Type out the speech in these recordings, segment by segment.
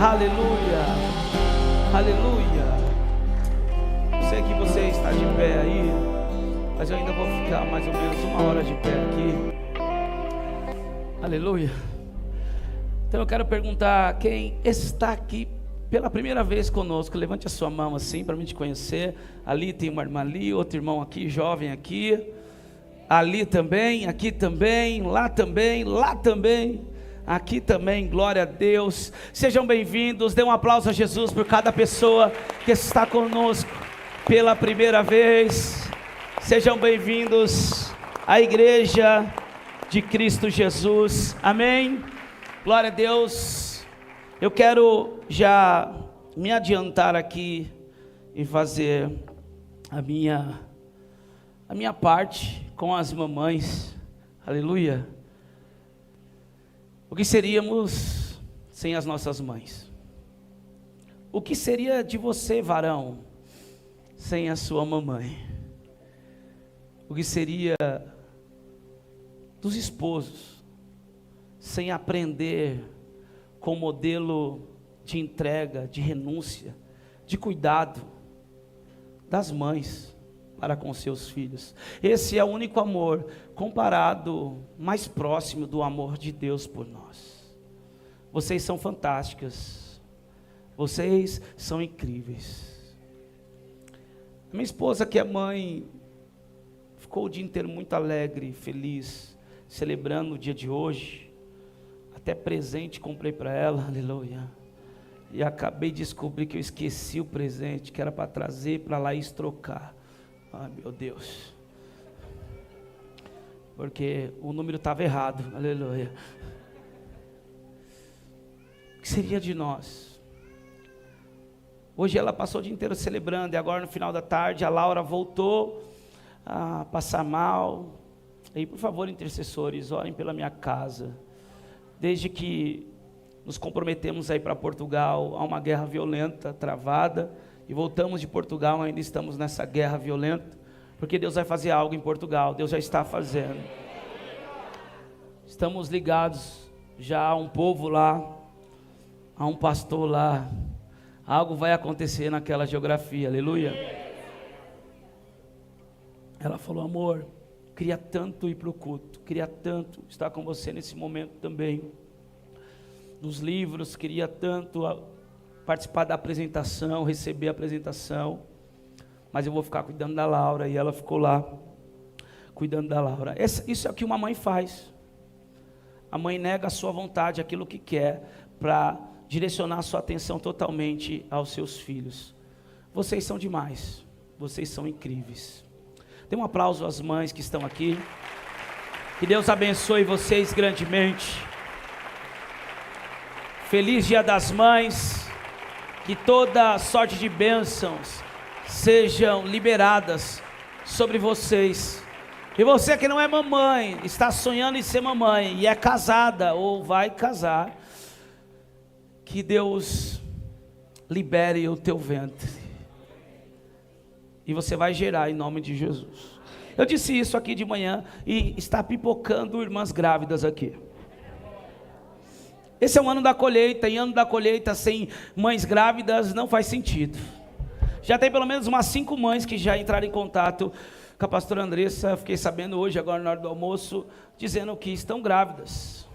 Aleluia, aleluia. Eu sei que você está de pé aí, mas eu ainda vou ficar mais ou menos 1 hora de pé aqui. Aleluia. Então eu quero perguntar: quem está aqui pela primeira vez conosco, levante a sua mão assim para mim te conhecer. Ali tem uma irmã ali, outro irmão aqui, jovem aqui, ali também, aqui também, lá também, lá também, aqui também. Glória a Deus. Sejam bem-vindos. Dê um aplauso a Jesus por cada pessoa que está conosco pela primeira vez. Sejam bem-vindos à igreja de Cristo Jesus. Amém. Glória a Deus. Eu quero já me adiantar aqui e fazer a minha parte com as mamães. Aleluia. O que seríamos sem as nossas mães? O que seria de você, varão, sem a sua mamãe? O que seria dos esposos sem aprender com o modelo de entrega, de renúncia, de cuidado das mães para com seus filhos? Esse é o único amor comparado, mais próximo do amor de Deus por nós. Vocês são fantásticas, vocês são incríveis. A minha esposa, que é mãe, ficou o dia inteiro muito alegre, feliz, celebrando o dia de hoje. Até presente comprei para ela, aleluia. E acabei de descobrir que eu esqueci o presente, que era para trazer para lá e trocar. Ai, meu Deus. Porque o número estava errado, aleluia. O que seria de nós? Hoje ela passou o dia inteiro celebrando, e agora no final da tarde a Laura voltou a passar mal. E por favor, intercessores, orem pela minha casa. Desde que nos comprometemos a ir para Portugal, há uma guerra violenta travada, e voltamos de Portugal, ainda estamos nessa guerra violenta, porque Deus vai fazer algo em Portugal, Deus já está fazendo. Estamos ligados já a um povo lá, a um pastor lá, algo vai acontecer naquela geografia, aleluia. Ela falou: amor, queria tanto ir para o culto, queria tanto estar com você nesse momento também, nos livros, queria tanto participar da apresentação, receber a apresentação, mas eu vou ficar cuidando da Laura. E ela ficou lá, cuidando da Laura. Isso é o que uma mãe faz. A mãe nega a sua vontade, aquilo que quer, para direcionar a sua atenção totalmente aos seus filhos. Vocês são demais, vocês são incríveis. Dê um aplauso às mães que estão aqui. Que Deus abençoe vocês grandemente. Feliz Dia das Mães. Que toda sorte de bênçãos sejam liberadas sobre vocês. E você que não é mamãe, está sonhando em ser mamãe e é casada ou vai casar, que Deus libere o teu ventre. E você vai gerar em nome de Jesus. Eu disse isso aqui de manhã e está pipocando irmãs grávidas aqui. Esse é um ano da colheita, e ano da colheita sem mães grávidas não faz sentido. Já tem pelo menos umas 5 mães que já entraram em contato com a pastora Andressa, fiquei sabendo hoje, agora na hora do almoço, dizendo que estão grávidas,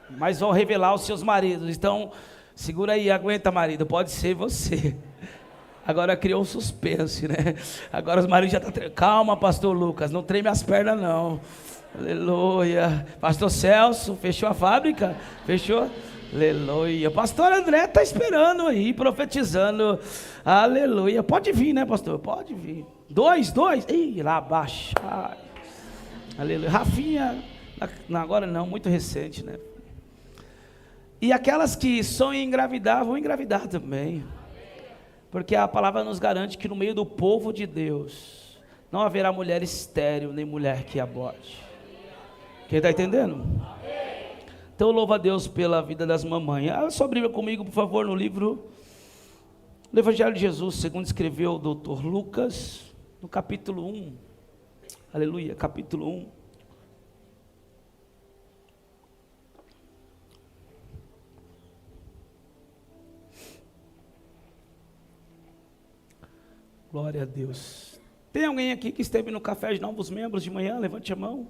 mas vão revelar os seus maridos. Então, segura aí, aguenta, marido, pode ser você. Agora criou um suspense, né? Agora os maridos já estão... Calma, pastor Lucas, não treme as pernas não. Aleluia. Pastor Celso, fechou a fábrica? Fechou? Aleluia. Pastor André está esperando aí, profetizando. Aleluia. Pode vir, né, pastor? Pode vir. 2. Ih, lá abaixo. Ai. Aleluia. Rafinha, agora não, muito recente, né? E aquelas que sonham em engravidar, vão engravidar também. Porque a palavra nos garante que no meio do povo de Deus não haverá mulher estéril, nem mulher que aborte. Quem está entendendo? Então louva a Deus pela vida das mamães. Abra sua Bíblia comigo, por favor, no livro do Evangelho de Jesus, segundo escreveu o doutor Lucas, no capítulo 1. Aleluia, capítulo 1. Glória a Deus. Tem alguém aqui que esteve no café de novos membros de manhã? Levante a mão.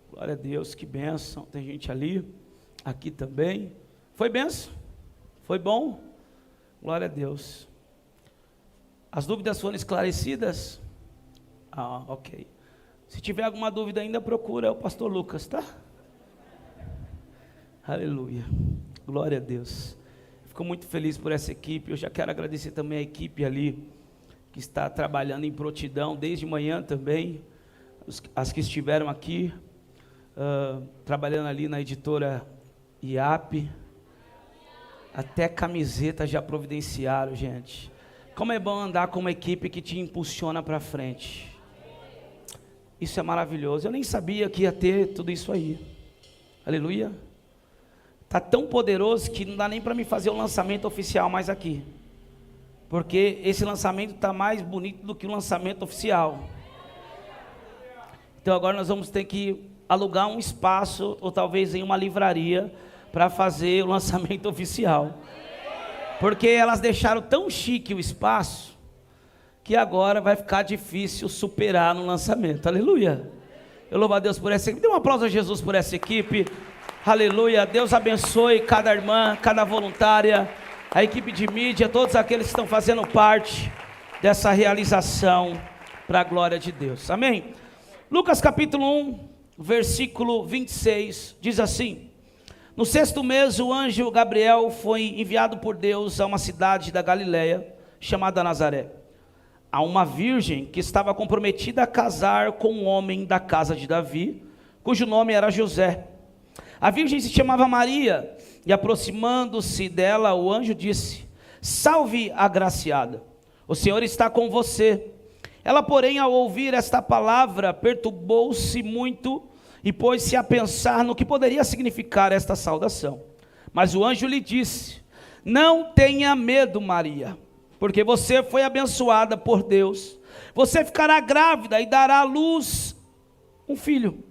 Glória a Deus, que bênção. Tem gente ali, aqui também. Foi bênção? Foi bom? Glória a Deus. As dúvidas foram esclarecidas? Ok. Se tiver alguma dúvida ainda, procura o pastor Lucas, tá? Aleluia. Glória a Deus. Fico muito feliz por essa equipe. Eu já quero agradecer também a equipe ali, que está trabalhando em prontidão desde manhã também. As que estiveram aqui, trabalhando ali na editora IAP. Até camiseta já providenciaram, gente. Como é bom andar com uma equipe que te impulsiona para frente. Isso é maravilhoso. Eu nem sabia que ia ter tudo isso aí. Aleluia. Está tão poderoso que não dá nem para me fazer o lançamento oficial mais aqui. Porque esse lançamento está mais bonito do que o lançamento oficial. Então agora nós vamos ter que alugar um espaço, ou talvez em uma livraria, para fazer o lançamento oficial. Porque elas deixaram tão chique o espaço, que agora vai ficar difícil superar no lançamento. Aleluia. Eu louvo a Deus por essa equipe. Dê um aplauso a Jesus por essa equipe. Aleluia. Deus abençoe cada irmã, cada voluntária, a equipe de mídia, todos aqueles que estão fazendo parte dessa realização para a glória de Deus. Amém? Lucas capítulo 1, versículo 26, diz assim: no 6º mês, o anjo Gabriel foi enviado por Deus a uma cidade da Galileia, chamada Nazaré, a uma virgem que estava comprometida a casar com um homem da casa de Davi, cujo nome era José. A virgem se chamava Maria, e aproximando-se dela, o anjo disse: salve, agraciada, o Senhor está com você. Ela, porém, ao ouvir esta palavra, perturbou-se muito e pôs-se a pensar no que poderia significar esta saudação. Mas o anjo lhe disse: não tenha medo, Maria, porque você foi abençoada por Deus. Você ficará grávida e dará à luz um filho,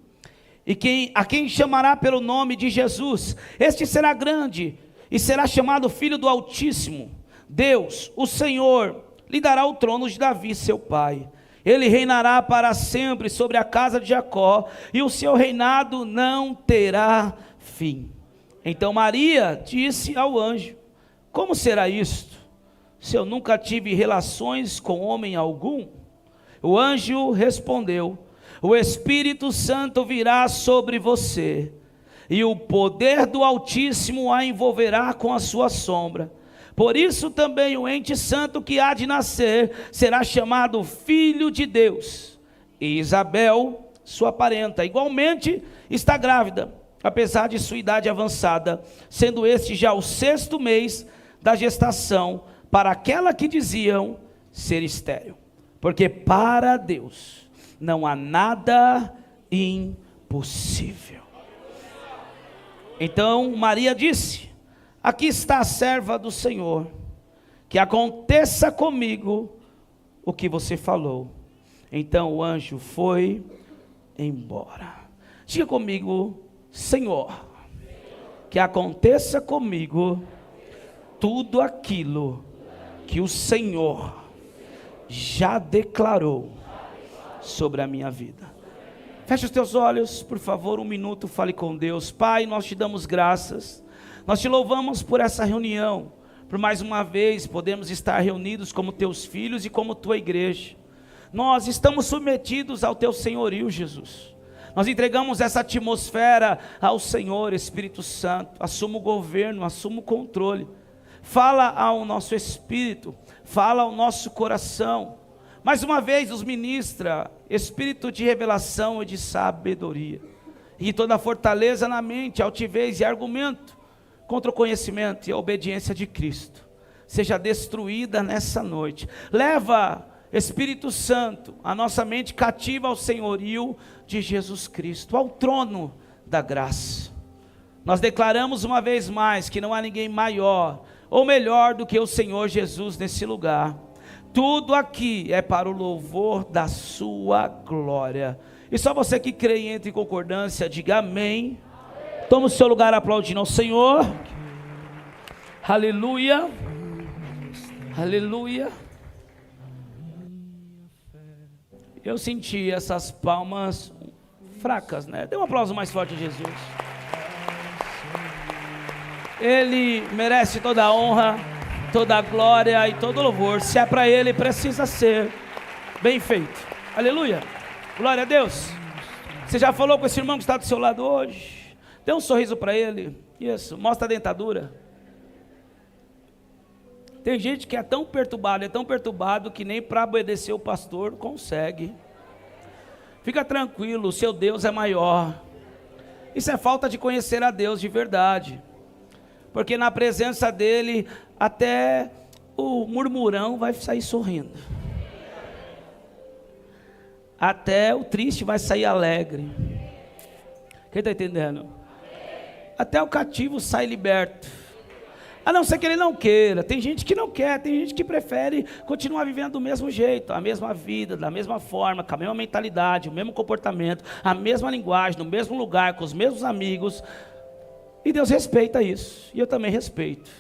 a quem chamará pelo nome de Jesus. Este será grande e será chamado Filho do Altíssimo. Deus, o Senhor, lhe dará o trono de Davi, seu pai. Ele reinará para sempre sobre a casa de Jacó, e o seu reinado não terá fim. Então Maria disse ao anjo: como será isto, se eu nunca tive relações com homem algum? O anjo respondeu: o Espírito Santo virá sobre você, e o poder do Altíssimo a envolverá com a sua sombra. Por isso também o ente santo que há de nascer será chamado Filho de Deus. E Isabel, sua parenta, igualmente está grávida, apesar de sua idade avançada, sendo este já o 6º mês da gestação, para aquela que diziam ser estéril. Porque para Deus não há nada impossível. Então Maria disse: aqui está a serva do Senhor, que aconteça comigo o que você falou. Então o anjo foi embora. Diga comigo: Senhor, que aconteça comigo tudo aquilo que o Senhor já declarou sobre a minha vida. Feche os teus olhos, por favor, um minuto, fale com Deus. Pai, nós te damos graças. Nós te louvamos por essa reunião, por mais uma vez podemos estar reunidos como teus filhos e como tua igreja. Nós estamos submetidos ao teu senhorio, Jesus. Nós entregamos essa atmosfera ao Senhor. Espírito Santo, assuma o governo, assuma o controle. Fala ao nosso espírito, fala ao nosso coração. Mais uma vez nos ministra espírito de revelação e de sabedoria, e toda fortaleza na mente, altivez e argumento contra o conhecimento e a obediência de Cristo seja destruída nessa noite. Leva, Espírito Santo, a nossa mente cativa ao senhorio de Jesus Cristo, ao trono da graça. Nós declaramos uma vez mais que não há ninguém maior ou melhor do que o Senhor Jesus nesse lugar. Tudo aqui é para o louvor da sua glória. E só você que crê e entra em concordância, diga amém. Toma o seu lugar aplaudindo ao Senhor. Aleluia. Aleluia. Eu senti essas palmas fracas, né? Dê um aplauso mais forte a Jesus. Ele merece toda a honra, toda a glória e todo o louvor. Se é para Ele, precisa ser bem feito. Aleluia. Glória a Deus. Você já falou com esse irmão que está do seu lado hoje? Dê um sorriso para ele. Isso, mostra a dentadura. Tem gente que é tão perturbado que nem para obedecer o pastor consegue. Fica tranquilo, o seu Deus é maior. Isso é falta de conhecer a Deus de verdade. Porque na presença dele, até o murmurão vai sair sorrindo. Até o triste vai sair alegre. Quem está entendendo? Até o cativo sai liberto. A não ser que ele não queira. Tem gente que não quer, tem gente que prefere continuar vivendo do mesmo jeito, a mesma vida, da mesma forma, com a mesma mentalidade, o mesmo comportamento, a mesma linguagem, no mesmo lugar, com os mesmos amigos. E Deus respeita isso, e eu também respeito.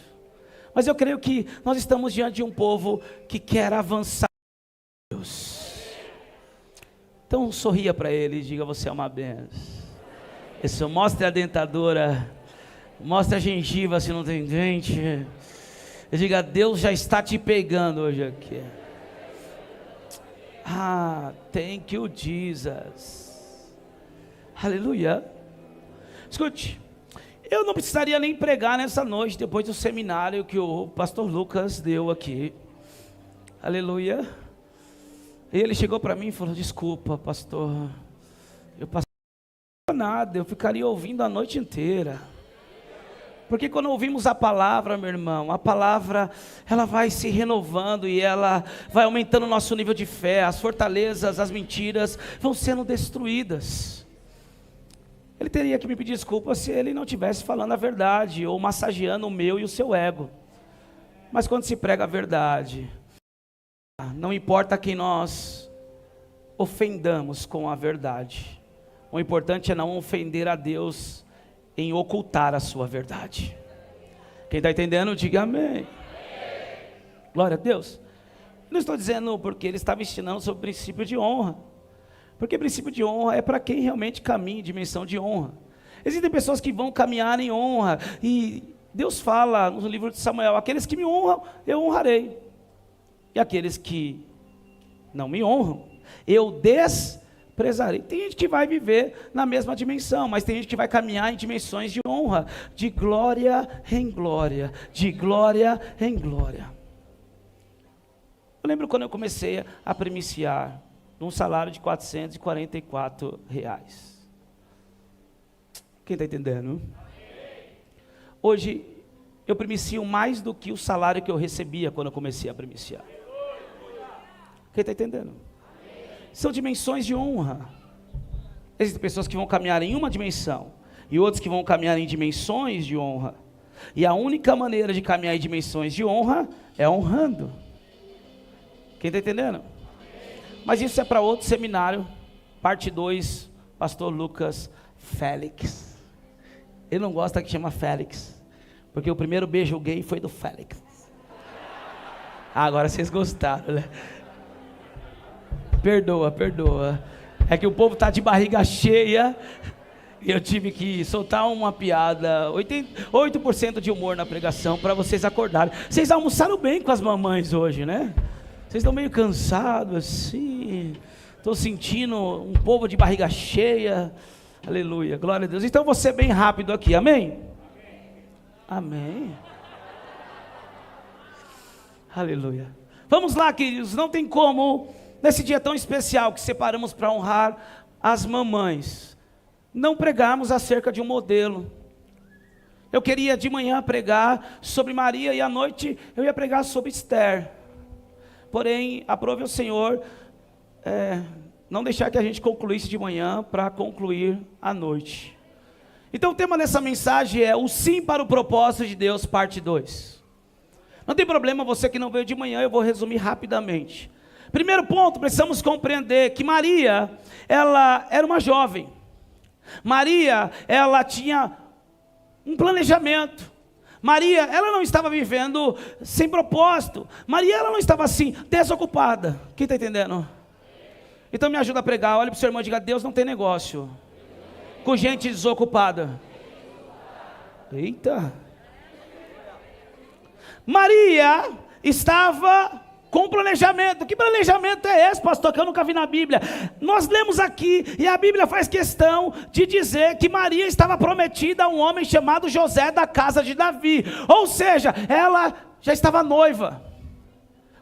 Mas eu creio que nós estamos diante de um povo que quer avançar com Deus. Então sorria para ele e diga: você é uma benção. Isso, mostre a dentadura, mostre a gengiva se não tem dente. E diga: Deus já está te pegando hoje aqui. Thank you, Jesus. Aleluia. Escute, eu não precisaria nem pregar nessa noite, depois do seminário que o pastor Lucas deu aqui. Aleluia. E ele chegou para mim e falou: desculpa, pastor, eu passei nada, eu ficaria ouvindo a noite inteira. Porque quando ouvimos a palavra, meu irmão, a palavra, ela vai se renovando e ela vai aumentando o nosso nível de fé. As fortalezas, as mentiras vão sendo destruídas. Ele teria que me pedir desculpa se ele não estivesse falando a verdade ou massageando o meu e o seu ego. Mas quando se prega a verdade, não importa quem nós ofendamos com a verdade, o importante é não ofender a Deus em ocultar a sua verdade. Quem está entendendo, diga amém. Glória a Deus. Não estou dizendo porque ele estava ensinando sobre o princípio de honra, porque princípio de honra é para quem realmente caminha em dimensão de honra. Existem pessoas que vão caminhar em honra, e Deus fala no livro de Samuel: aqueles que me honram, eu honrarei, e aqueles que não me honram, eu desprezarei. Tem gente que vai viver na mesma dimensão, mas tem gente que vai caminhar em dimensões de honra, de glória em glória, de glória em glória. Eu lembro quando eu comecei a primiciar, num salário de R$444. Quem está entendendo? Hoje, eu primicio mais do que o salário que eu recebia quando eu comecei a primiciar. Quem está entendendo? São dimensões de honra. Existem pessoas que vão caminhar em uma dimensão e outros que vão caminhar em dimensões de honra. E a única maneira de caminhar em dimensões de honra é honrando. Quem está entendendo? Mas isso é para outro seminário, parte 2, pastor Lucas Félix. Ele não gosta que chama Félix, porque o primeiro beijo gay foi do Félix. Agora vocês gostaram, né? Perdoa. É que o povo está de barriga cheia e eu tive que soltar uma piada, 8% de humor na pregação para vocês acordarem. Vocês almoçaram bem com as mamães hoje, né? Vocês estão meio cansados assim. Estou sentindo um povo de barriga cheia. Aleluia, glória a Deus. Então vou ser bem rápido aqui, amém? Amém. Aleluia. Vamos lá, queridos, não tem como, nesse dia tão especial que separamos para honrar as mamães, não pregarmos acerca de um modelo. Eu queria de manhã pregar sobre Maria e à noite eu ia pregar sobre Esther. Porém, aprove o Senhor não deixar que a gente concluísse de manhã para concluir à noite. Então o tema dessa mensagem é o sim para o propósito de Deus, parte 2. Não tem problema você que não veio de manhã, eu vou resumir rapidamente. Primeiro ponto, precisamos compreender que Maria, ela era uma jovem. Maria, ela tinha um planejamento. Maria, ela não estava vivendo sem propósito. Maria, ela não estava assim, desocupada. Quem está entendendo? Então me ajuda a pregar. Olha para o seu irmão e diga: Deus não tem negócio com gente desocupada. Eita. Maria estava com planejamento. Que planejamento é esse, pastor, que eu nunca vi na Bíblia? Nós lemos aqui, e a Bíblia faz questão de dizer que Maria estava prometida a um homem chamado José, da casa de Davi. Ou seja, ela já estava noiva.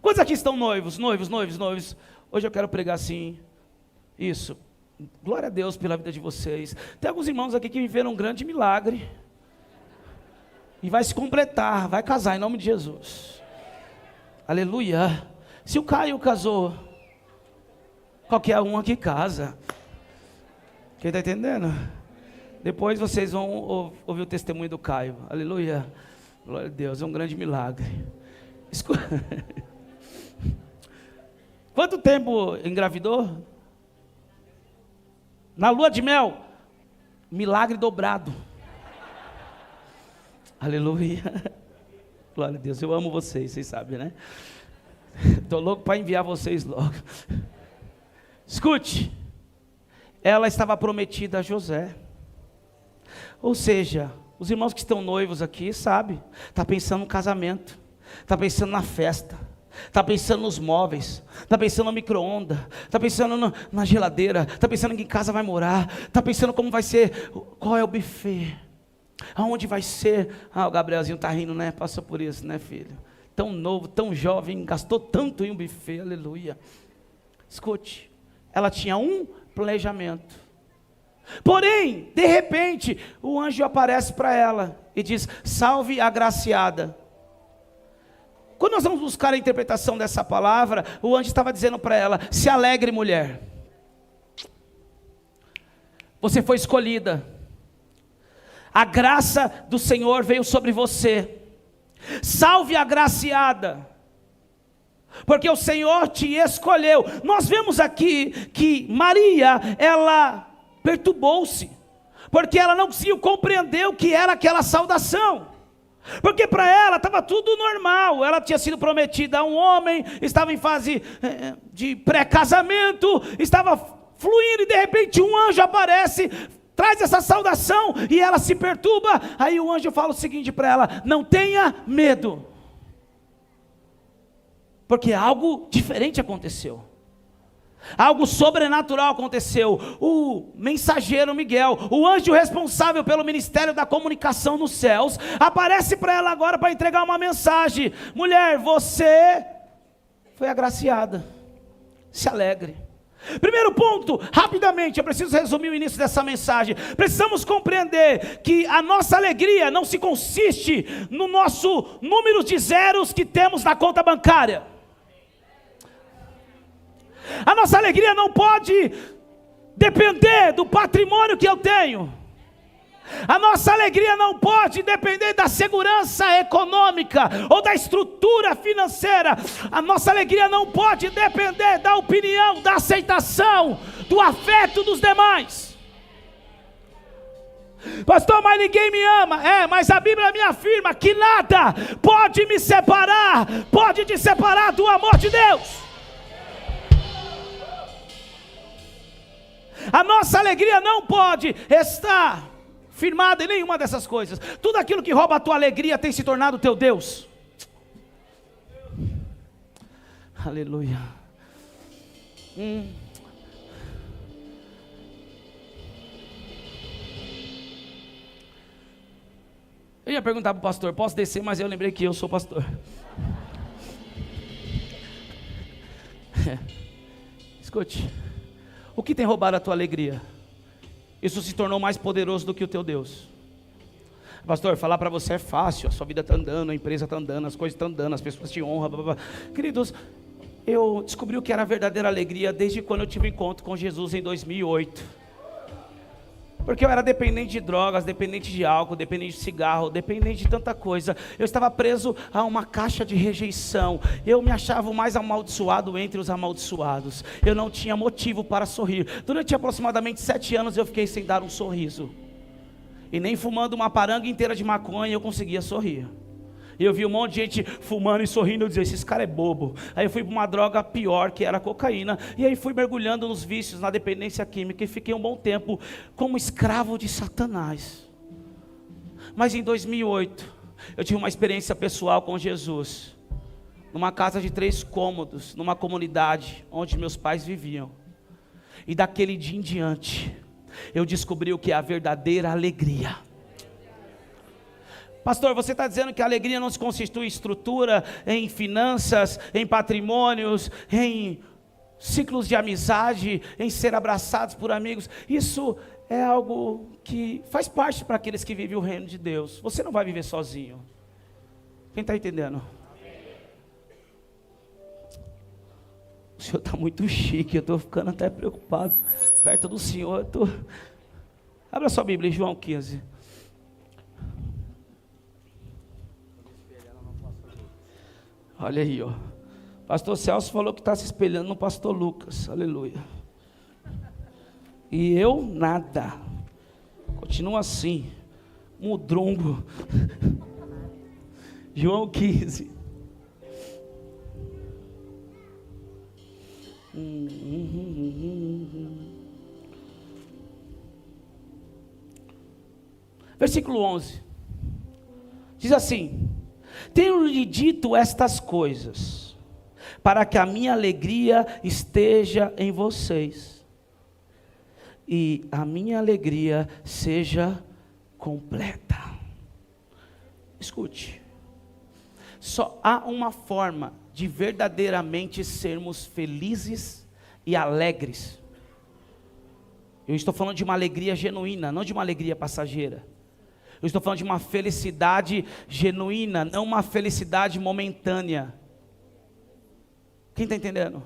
Quantos aqui estão noivos? Noivos. Hoje eu quero pregar assim, isso. Glória a Deus pela vida de vocês. Tem alguns irmãos aqui que viveram um grande milagre. E vai se completar, vai casar em nome de Jesus. Aleluia. Se o Caio casou, qualquer um aqui casa. Quem está entendendo? Depois vocês vão ouvir o testemunho do Caio. Aleluia. Glória a Deus, é um grande milagre. Quanto tempo engravidou? Na lua de mel, milagre dobrado. Aleluia. Glória a Deus, eu amo vocês sabem, né? Estou louco para enviar vocês logo. Escute, ela estava prometida a José. Ou seja, os irmãos que estão noivos aqui, sabem, está pensando no casamento, está pensando na festa, está pensando nos móveis, está pensando no micro-ondas, está pensando na geladeira, está pensando em que casa vai morar, está pensando como vai ser, qual é o buffet. Aonde vai ser? O Gabrielzinho está rindo, né? Passou por isso, né, filho? Tão novo, tão jovem, gastou tanto em um buffet, aleluia. Escute, ela tinha um planejamento. Porém, de repente, o anjo aparece para ela e diz: salve agraciada. Quando nós vamos buscar a interpretação dessa palavra, o anjo estava dizendo para ela: se alegre, mulher. Você foi escolhida. A graça do Senhor veio sobre você. Salve agraciada, porque o Senhor te escolheu. Nós vemos aqui que Maria, ela perturbou-se, porque ela não conseguiu compreender o que era aquela saudação. Porque para ela estava tudo normal. Ela tinha sido prometida a um homem, estava em fase de pré-casamento, estava fluindo, e de repente um anjo aparece, traz essa saudação, e ela se perturba. Aí o anjo fala o seguinte para ela: não tenha medo, porque algo diferente aconteceu, algo sobrenatural aconteceu. O mensageiro Miguel, o anjo responsável pelo ministério da comunicação nos céus, aparece para ela agora para entregar uma mensagem: mulher, você foi agraciada, se alegre. Primeiro ponto, rapidamente, eu preciso resumir o início dessa mensagem. Precisamos compreender que a nossa alegria não se consiste no nosso número de zeros que temos na conta bancária. A nossa alegria não pode depender do patrimônio que eu tenho. A nossa alegria não pode depender da segurança econômica ou da estrutura financeira. A nossa alegria não pode depender da opinião, da aceitação, do afeto dos demais. Pastor, mas ninguém me ama. Mas a Bíblia me afirma que nada pode me separar, pode te separar do amor de Deus. A nossa alegria não pode estar firmada em nenhuma dessas coisas. Tudo aquilo que rouba a tua alegria tem se tornado teu Deus. Aleluia. Eu ia perguntar para o pastor: posso descer? Mas eu lembrei que eu sou pastor. Escute, o que tem roubado a tua alegria? Isso se tornou mais poderoso do que o teu Deus. Pastor, falar para você é fácil, a sua vida está andando, a empresa está andando, as coisas estão andando, as pessoas te honram, blá, blá, blá. Queridos, eu descobri o que era a verdadeira alegria desde quando eu tive um encontro com Jesus em 2008. Porque eu era dependente de drogas, dependente de álcool, dependente de cigarro, dependente de tanta coisa. Eu estava preso a uma caixa de rejeição. Eu me achava o mais amaldiçoado entre os amaldiçoados. Eu não tinha motivo para sorrir. Durante aproximadamente 7 anos eu fiquei sem dar um sorriso. E nem fumando uma paranga inteira de maconha eu conseguia sorrir. E eu vi um monte de gente fumando e sorrindo, eu dizia, esses caras é bobo. Aí eu fui para uma droga pior, que era a cocaína, e aí fui mergulhando nos vícios, na dependência química, e fiquei um bom tempo como escravo de Satanás. Mas em 2008, eu tive uma experiência pessoal com Jesus, numa casa de 3 cômodos, numa comunidade onde meus pais viviam. E daquele dia em diante, eu descobri o que é a verdadeira alegria. Pastor, você está dizendo que a alegria não se constitui em estrutura, em finanças, em patrimônios, em ciclos de amizade, em ser abraçados por amigos. Isso é algo que faz parte para aqueles que vivem o reino de Deus. Você não vai viver sozinho. Quem está entendendo? O senhor está muito chique, eu estou ficando até preocupado. Perto do senhor, Abra sua Bíblia, João 15. Olha aí, ó. Pastor Celso falou que está se espelhando no pastor Lucas. Aleluia. E eu, nada. Continuo assim. Mudrungo. João 15. Versículo 11. Diz assim: tenho-lhe dito estas coisas, para que a minha alegria esteja em vocês, e a minha alegria seja completa. Escute, só há uma forma de verdadeiramente sermos felizes e alegres. Eu estou falando de uma alegria genuína, não de uma alegria passageira. Eu estou falando de uma felicidade genuína, não uma felicidade momentânea. Quem está entendendo?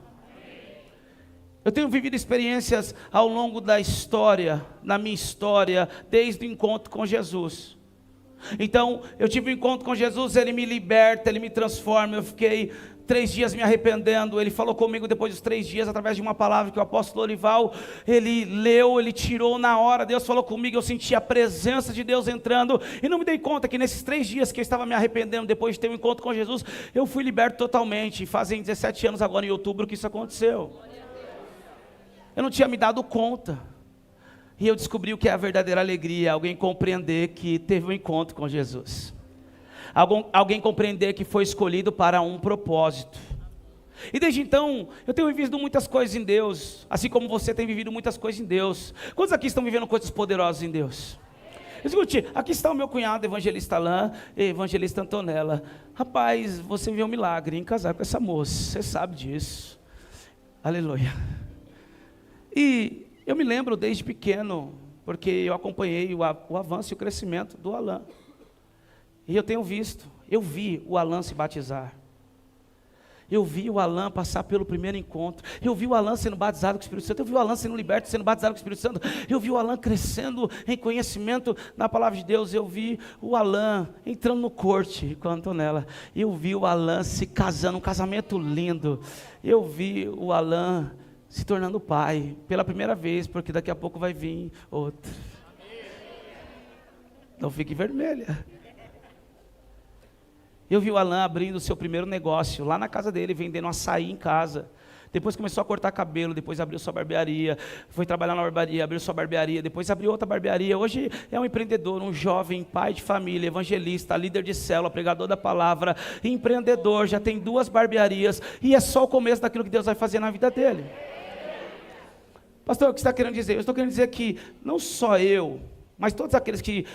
Eu tenho vivido experiências ao longo da história, na minha história, desde o encontro com Jesus. Então, eu tive um encontro com Jesus, Ele me liberta, Ele me transforma. Eu fiquei 3 dias me arrependendo. Ele falou comigo depois dos 3 dias, através de uma palavra que o apóstolo Lorival, ele leu, ele tirou na hora. Deus falou comigo, eu senti a presença de Deus entrando, e não me dei conta que nesses 3 dias que eu estava me arrependendo, depois de ter um encontro com Jesus, eu fui liberto totalmente. Fazem 17 anos agora em outubro que isso aconteceu. Eu não tinha me dado conta. E eu descobri o que é a verdadeira alegria, alguém compreender que teve um encontro com Jesus. Alguém compreender que foi escolhido para um propósito. E desde então, eu tenho vivido muitas coisas em Deus, assim como você tem vivido muitas coisas em Deus. Quantos aqui estão vivendo coisas poderosas em Deus? Escute, aqui está o meu cunhado, evangelista Alain, e evangelista Antonella. Rapaz, você viu um milagre em casar com essa moça, você sabe disso. Aleluia. E eu me lembro desde pequeno, porque eu acompanhei o avanço e o crescimento do Alain. E eu vi o Alain se batizar. Eu vi o Alain passar pelo primeiro encontro. Eu vi o Alain sendo batizado com o Espírito Santo. Eu vi o Alain sendo liberto, sendo batizado com o Espírito Santo. Eu vi o Alain crescendo em conhecimento na palavra de Deus. Eu vi o Alain entrando no corte com a Antonella. Eu vi o Alain se casando, um casamento lindo. Eu vi o Alain se tornando pai, pela primeira vez, porque daqui a pouco vai vir outro. Não fique vermelha. Eu vi o Alain abrindo o seu primeiro negócio, lá na casa dele, vendendo açaí em casa. Depois começou a cortar cabelo, depois abriu sua barbearia, foi trabalhar na barbearia, abriu sua barbearia, depois abriu outra barbearia. Hoje é um empreendedor, um jovem, pai de família, evangelista, líder de célula, pregador da palavra, empreendedor, já tem 2 barbearias, e é só o começo daquilo que Deus vai fazer na vida dele. Pastor, o que você está querendo dizer? Eu estou querendo dizer que não só eu, mas todos aqueles que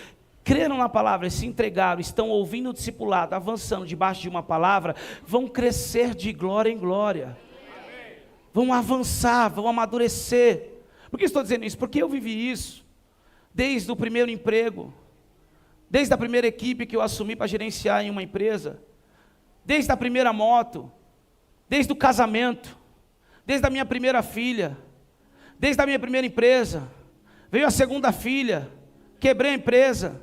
creram na palavra e se entregaram, estão ouvindo o discipulado, avançando debaixo de uma palavra, vão crescer de glória em glória. Vão avançar, vão amadurecer. Por que estou dizendo isso? Porque eu vivi isso desde o primeiro emprego, desde a primeira equipe que eu assumi para gerenciar em uma empresa, desde a primeira moto, desde o casamento, desde a minha primeira filha, desde a minha primeira empresa. Veio a segunda filha, quebrei a empresa.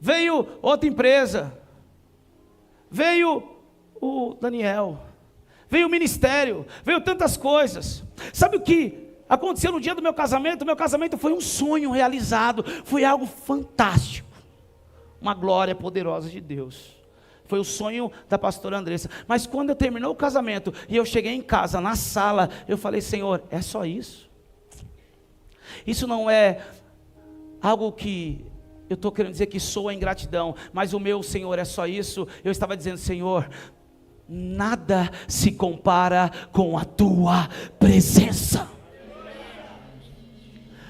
Veio outra empresa. Veio o Daniel. Veio o ministério. Veio tantas coisas. Sabe o que aconteceu no dia do meu casamento? Meu casamento foi um sonho realizado. Foi algo fantástico. uma glória poderosa de Deus. Foi o sonho da pastora Andressa. Mas quando eu terminou o casamento e eu cheguei em casa, na sala, eu falei: Senhor, é só isso? Isso não é algo que eu estou querendo dizer que soa ingratidão, mas o meu Senhor é só isso? Eu estava dizendo: Senhor, nada se compara com a tua presença.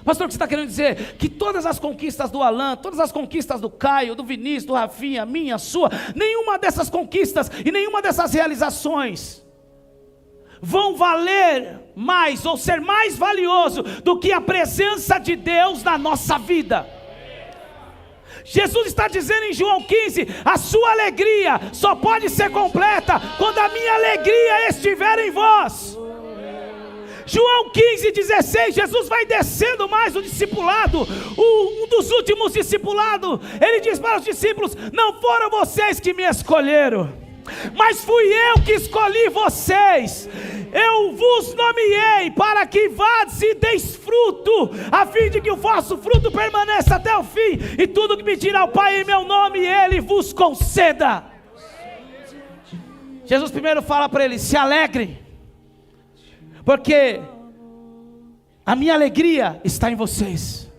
Pastor, o que você está querendo dizer? Que todas as conquistas do Alan, todas as conquistas do Caio, do Vinícius, do Rafinha, minha, sua, nenhuma dessas conquistas e nenhuma dessas realizações vão valer mais ou ser mais valioso do que a presença de Deus na nossa vida. Jesus está dizendo em João 15: a sua alegria só pode ser completa quando a minha alegria estiver em vós. João 15:16, Jesus vai descendo mais o discipulado, um dos últimos discipulados. Ele diz para os discípulos: não foram vocês que me escolheram, mas fui eu que escolhi vocês. Eu vos nomeei para que vades e deis fruto, a fim de que o vosso fruto permaneça até o fim, e tudo que pedir ao Pai em meu nome, Ele vos conceda. Jesus primeiro fala para eles: se alegrem, porque a minha alegria está em vocês.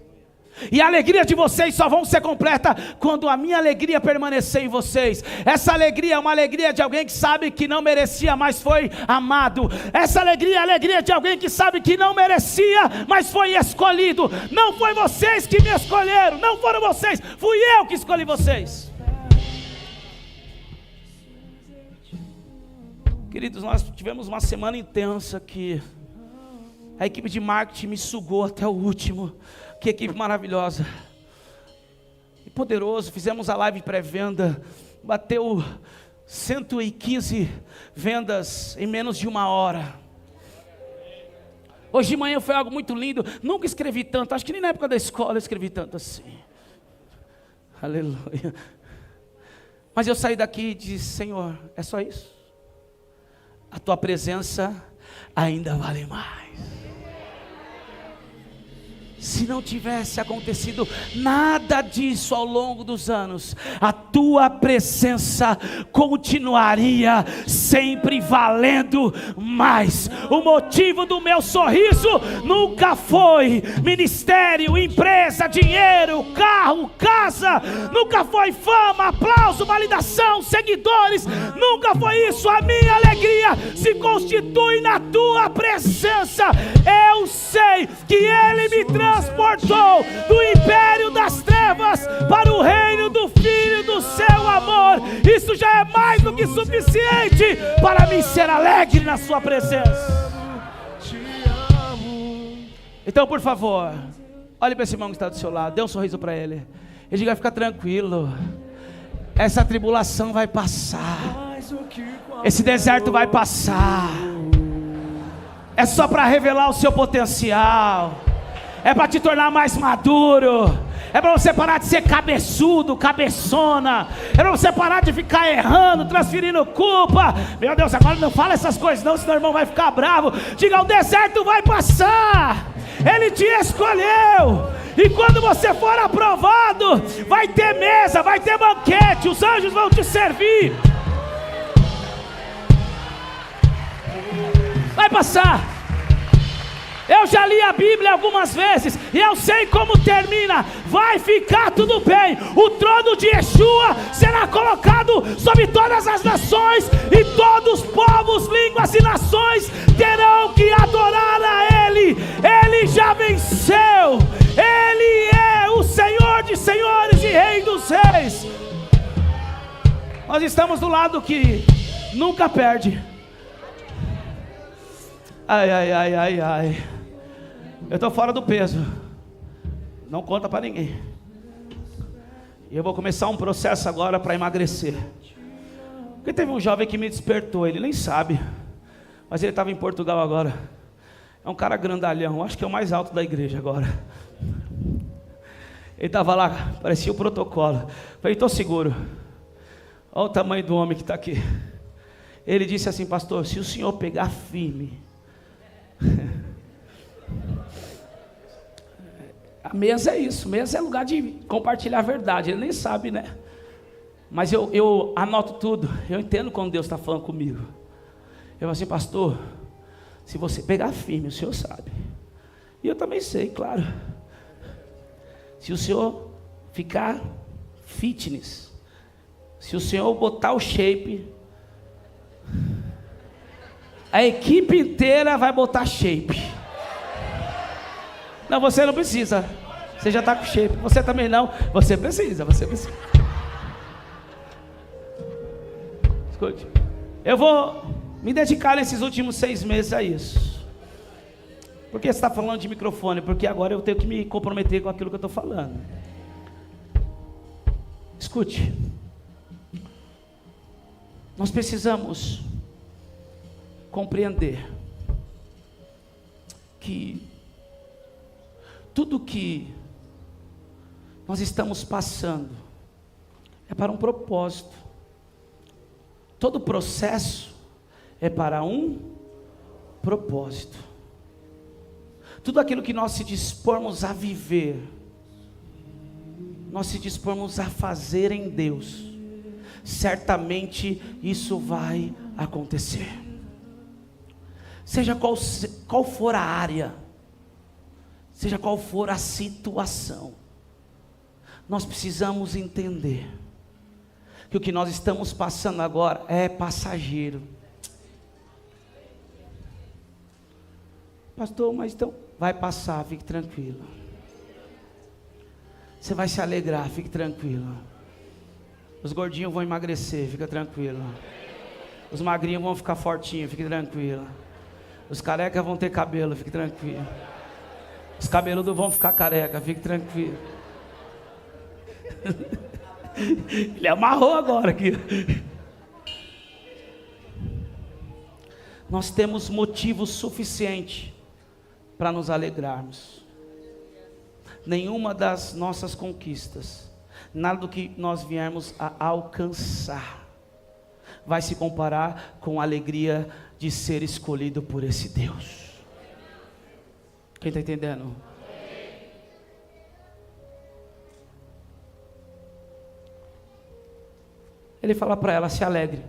E a alegria de vocês só vão ser completa quando a minha alegria permanecer em vocês. Essa alegria é uma alegria de alguém que sabe que não merecia, mas foi amado. Essa alegria é a alegria de alguém que sabe que não merecia, mas foi escolhido. Não foi vocês que me escolheram, não foram vocês, fui eu que escolhi vocês. Queridos, nós tivemos uma semana intensa que a equipe de marketing me sugou até o último. Que equipe maravilhosa e poderoso. Fizemos a live pré-venda, bateu 115 vendas em menos de uma hora. Hoje de manhã foi algo muito lindo. Nunca escrevi tanto, acho que nem na época da escola eu escrevi tanto assim. Aleluia. Mas eu saí daqui e disse: Senhor, é só isso? A tua presença ainda vale mais. Se não tivesse acontecido nada disso ao longo dos anos, a tua presença continuaria sempre valendo mais. O motivo do meu sorriso nunca foi ministério, empresa, dinheiro, carro, casa. Nunca foi fama, aplauso, validação, seguidores. Nunca foi isso. A minha alegria se constitui na tua presença. Eu sei que Ele me transportou do império das trevas para o reino do Filho do seu amor. Isso já é mais do que suficiente para mim ser alegre na sua presença. Então, por favor, olhe para esse irmão que está do seu lado, dê um sorriso para ele e diga: fica tranquilo, essa tribulação vai passar, esse deserto vai passar. É só para revelar o seu potencial, é para te tornar mais maduro, é para você parar de ser cabeçudo, cabeçona, é para você parar de ficar errando, transferindo culpa. Meu Deus, agora não fala essas coisas não, senão o irmão vai ficar bravo. Diga: o deserto vai passar, Ele te escolheu, e quando você for aprovado, vai ter mesa, vai ter banquete, os anjos vão te servir. Vai passar. Eu já li a Bíblia algumas vezes e eu sei como termina. Vai ficar tudo bem. O trono de Yeshua será colocado sobre todas as nações, e todos os povos, línguas e nações terão que adorar a Ele. Ele já venceu. Ele é o Senhor de senhores e Rei dos reis. Nós estamos do lado que nunca perde. Ai, ai, ai, ai, ai. Eu estou fora do peso. Não conta para ninguém. E eu vou começar um processo agora para emagrecer. Porque teve um jovem que me despertou. Ele nem sabe, mas ele estava em Portugal agora. É um cara grandalhão, acho que é o mais alto da igreja agora. Ele estava lá, parecia o protocolo. Falei: estou seguro. Olha o tamanho do homem que está aqui. Ele disse assim: pastor, se o senhor pegar firme, a mesa é isso, mesa é lugar de compartilhar a verdade. Ele nem sabe, né? Mas eu anoto tudo. Eu entendo quando Deus está falando comigo. Eu falo assim, pastor, se você pegar firme, o senhor sabe. E eu também sei, claro. Se o senhor ficar fitness, se o senhor botar o shape, a equipe inteira vai botar shape. Não, você não precisa. Você já está com shape. Você também não. Você precisa. Escute. Eu vou me dedicar nesses últimos 6 meses a isso. Por que você está falando de microfone? Porque agora eu tenho que me comprometer com aquilo que eu estou falando. Escute. Nós precisamos compreender que tudo que nós estamos passando é para um propósito. Todo processo é para um propósito. Tudo aquilo que nós se dispormos a viver, nós se dispormos a fazer em Deus, certamente isso vai acontecer. Seja qual for a área, seja qual for a situação, nós precisamos entender que o que nós estamos passando agora é passageiro. Pastor, mas então vai passar, fique tranquilo. Você vai se alegrar, fique tranquilo. Os gordinhos vão emagrecer, fica tranquilo. Os magrinhos vão ficar fortinhos, fique tranquilo. Os carecas vão ter cabelo, fique tranquilo. Os cabeludos vão ficar careca, fique tranquilo. Ele amarrou agora aqui. Nós temos motivo suficiente para nos alegrarmos. Nenhuma das nossas conquistas, nada do que nós viermos a alcançar, vai se comparar com a alegria de ser escolhido por esse Deus. Quem está entendendo? Ele fala para ela, se alegre.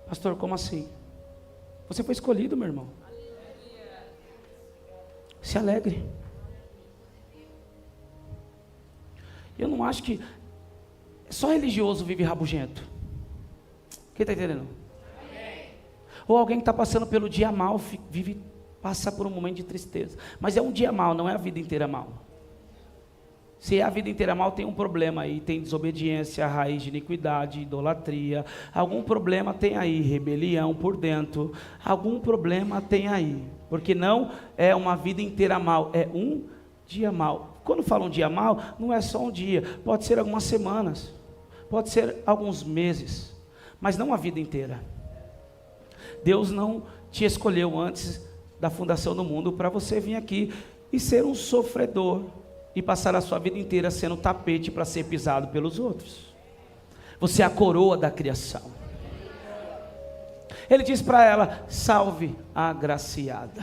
Pastor, como assim? Você foi escolhido, meu irmão. Se alegre. Eu não acho que só religioso vive rabugento. Quem está entendendo? Ou alguém que está passando pelo dia mal, passa por um momento de tristeza. Mas é um dia mal, não é a vida inteira mal. Se é a vida inteira mal, tem um problema aí. Tem desobediência, raiz de iniquidade, idolatria. Algum problema tem aí, rebelião por dentro. Algum problema tem aí. Porque não é uma vida inteira mal, é um dia mal. Quando falo um dia mal, não é só um dia. Pode ser algumas semanas. Pode ser alguns meses. Mas não a vida inteira. Deus não te escolheu antes da fundação do mundo para você vir aqui e ser um sofredor e passar a sua vida inteira sendo tapete para ser pisado pelos outros. Você é a coroa da criação. Ele diz para ela, salve a agraciada.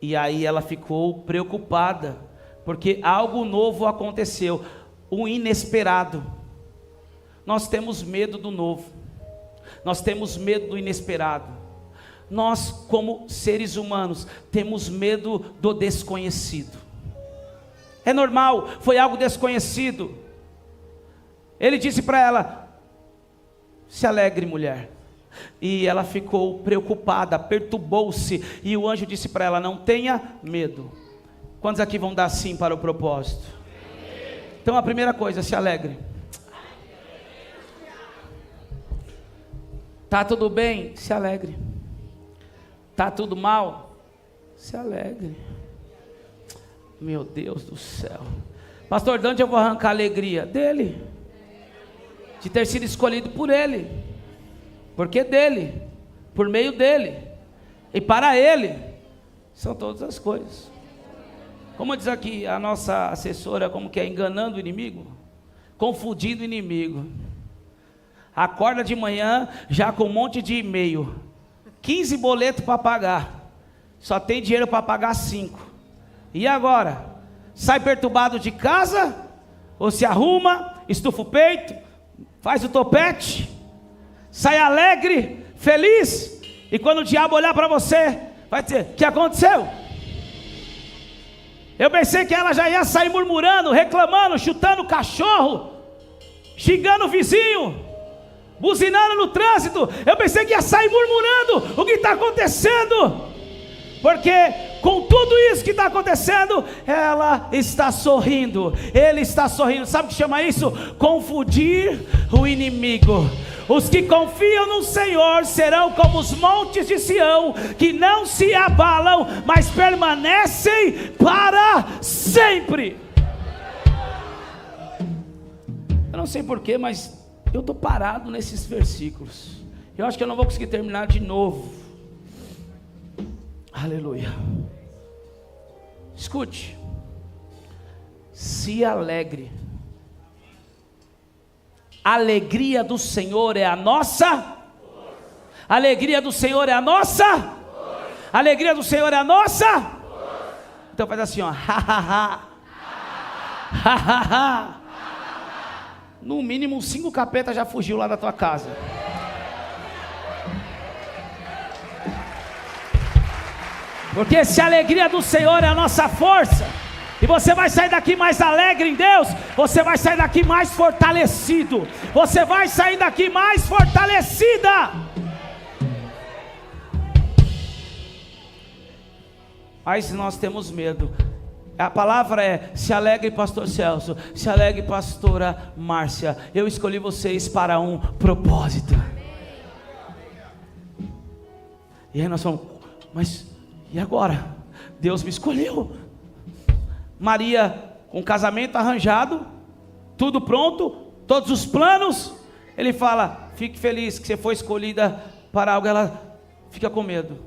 E aí ela ficou preocupada, porque algo novo aconteceu, o inesperado. Nós temos medo do novo, nós temos medo do inesperado. Nós, como seres humanos, temos medo do desconhecido. É normal, foi algo desconhecido. Ele disse para ela, se alegre, mulher. E ela ficou preocupada, perturbou-se. E o anjo disse para ela, não tenha medo. Quantos aqui vão dar sim para o propósito? Então a primeira coisa, se alegre. Tá tudo bem? Se alegre. Tá tudo mal? Se alegre. Meu Deus do céu. Pastor, de onde eu vou arrancar a alegria? Dele. De ter sido escolhido por Ele. Porque dele. Por meio dele. E para Ele. São todas as coisas. Como diz aqui a nossa assessora, como que é? Enganando o inimigo. Confundindo o inimigo. Acorda de manhã já com um monte de e-mail. 15 boletos para pagar. Só tem dinheiro para pagar 5. E agora? Sai perturbado de casa? Ou se arruma estufa o peito, faz o topete, sai alegre, feliz, e quando o diabo olhar para você, vai dizer: o que aconteceu? Eu pensei que ela já ia sair murmurando, reclamando, chutando o cachorro, xingando o vizinho, buzinando no trânsito. Eu pensei que ia sair murmurando o que está acontecendo, porque com tudo isso que está acontecendo, ela está sorrindo, ele está sorrindo. Sabe o que chama isso? Confundir o inimigo. Os que confiam no Senhor serão como os montes de Sião, que não se abalam, mas permanecem para sempre. Eu não sei porquê, mas eu estou parado nesses versículos. Eu acho que eu não vou conseguir terminar de novo. Aleluia. Escute. Se alegre. A alegria do Senhor é a nossa. A alegria do Senhor é a nossa. A alegria do Senhor é a nossa. Então faz assim, ó. Ha ha ha. Ha ha ha. No mínimo 5 capetas já fugiu lá da tua casa. Porque se a alegria do Senhor é a nossa força, e você vai sair daqui mais alegre em Deus, você vai sair daqui mais fortalecido, você vai sair daqui mais fortalecida. Mas nós temos medo. A palavra é: se alegre, pastor Celso, se alegre, pastora Márcia, eu escolhi vocês para um propósito. E aí nós falamos: mas e agora? Deus me escolheu. Maria, com casamento arranjado, tudo pronto, todos os planos. Ele fala: fique feliz que você foi escolhida para algo. Ela fica com medo.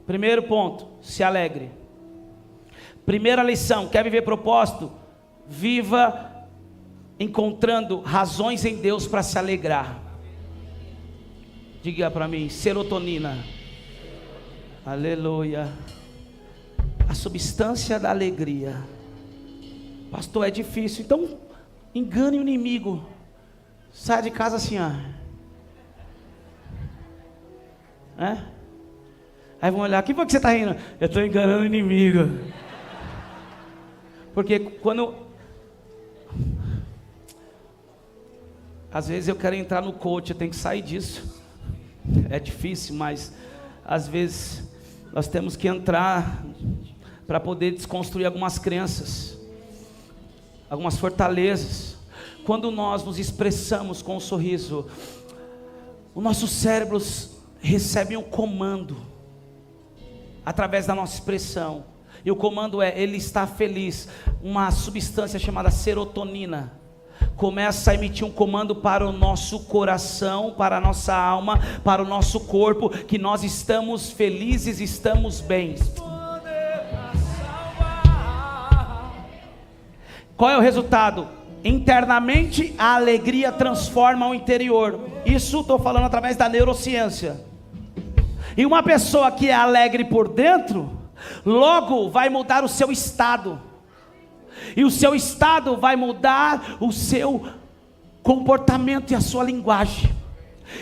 Primeiro ponto: se alegre. Primeira lição: quer viver propósito? Viva encontrando razões em Deus para se alegrar. Diga para mim: serotonina. Aleluia. A substância da alegria. Pastor, é difícil. Então engane o inimigo. Sai de casa assim, ó. Aí vão olhar: que foi que você está rindo? Eu estou enganando o inimigo. Porque quando... às vezes eu quero entrar no coach, eu tenho que sair disso. É difícil, mas às vezes nós temos que entrar para poder desconstruir algumas crenças, algumas fortalezas. Quando nós nos expressamos com um sorriso, os nossos cérebros recebem um comando através da nossa expressão. E o comando é: ele está feliz. Uma substância chamada serotonina começa a emitir um comando para o nosso coração, para a nossa alma, para o nosso corpo, que nós estamos felizes, estamos bem. Qual é o resultado? Internamente a alegria transforma o interior. Isso estou falando através da neurociência. E uma pessoa que é alegre por dentro, logo vai mudar o seu estado, e o seu estado vai mudar o seu comportamento e a sua linguagem,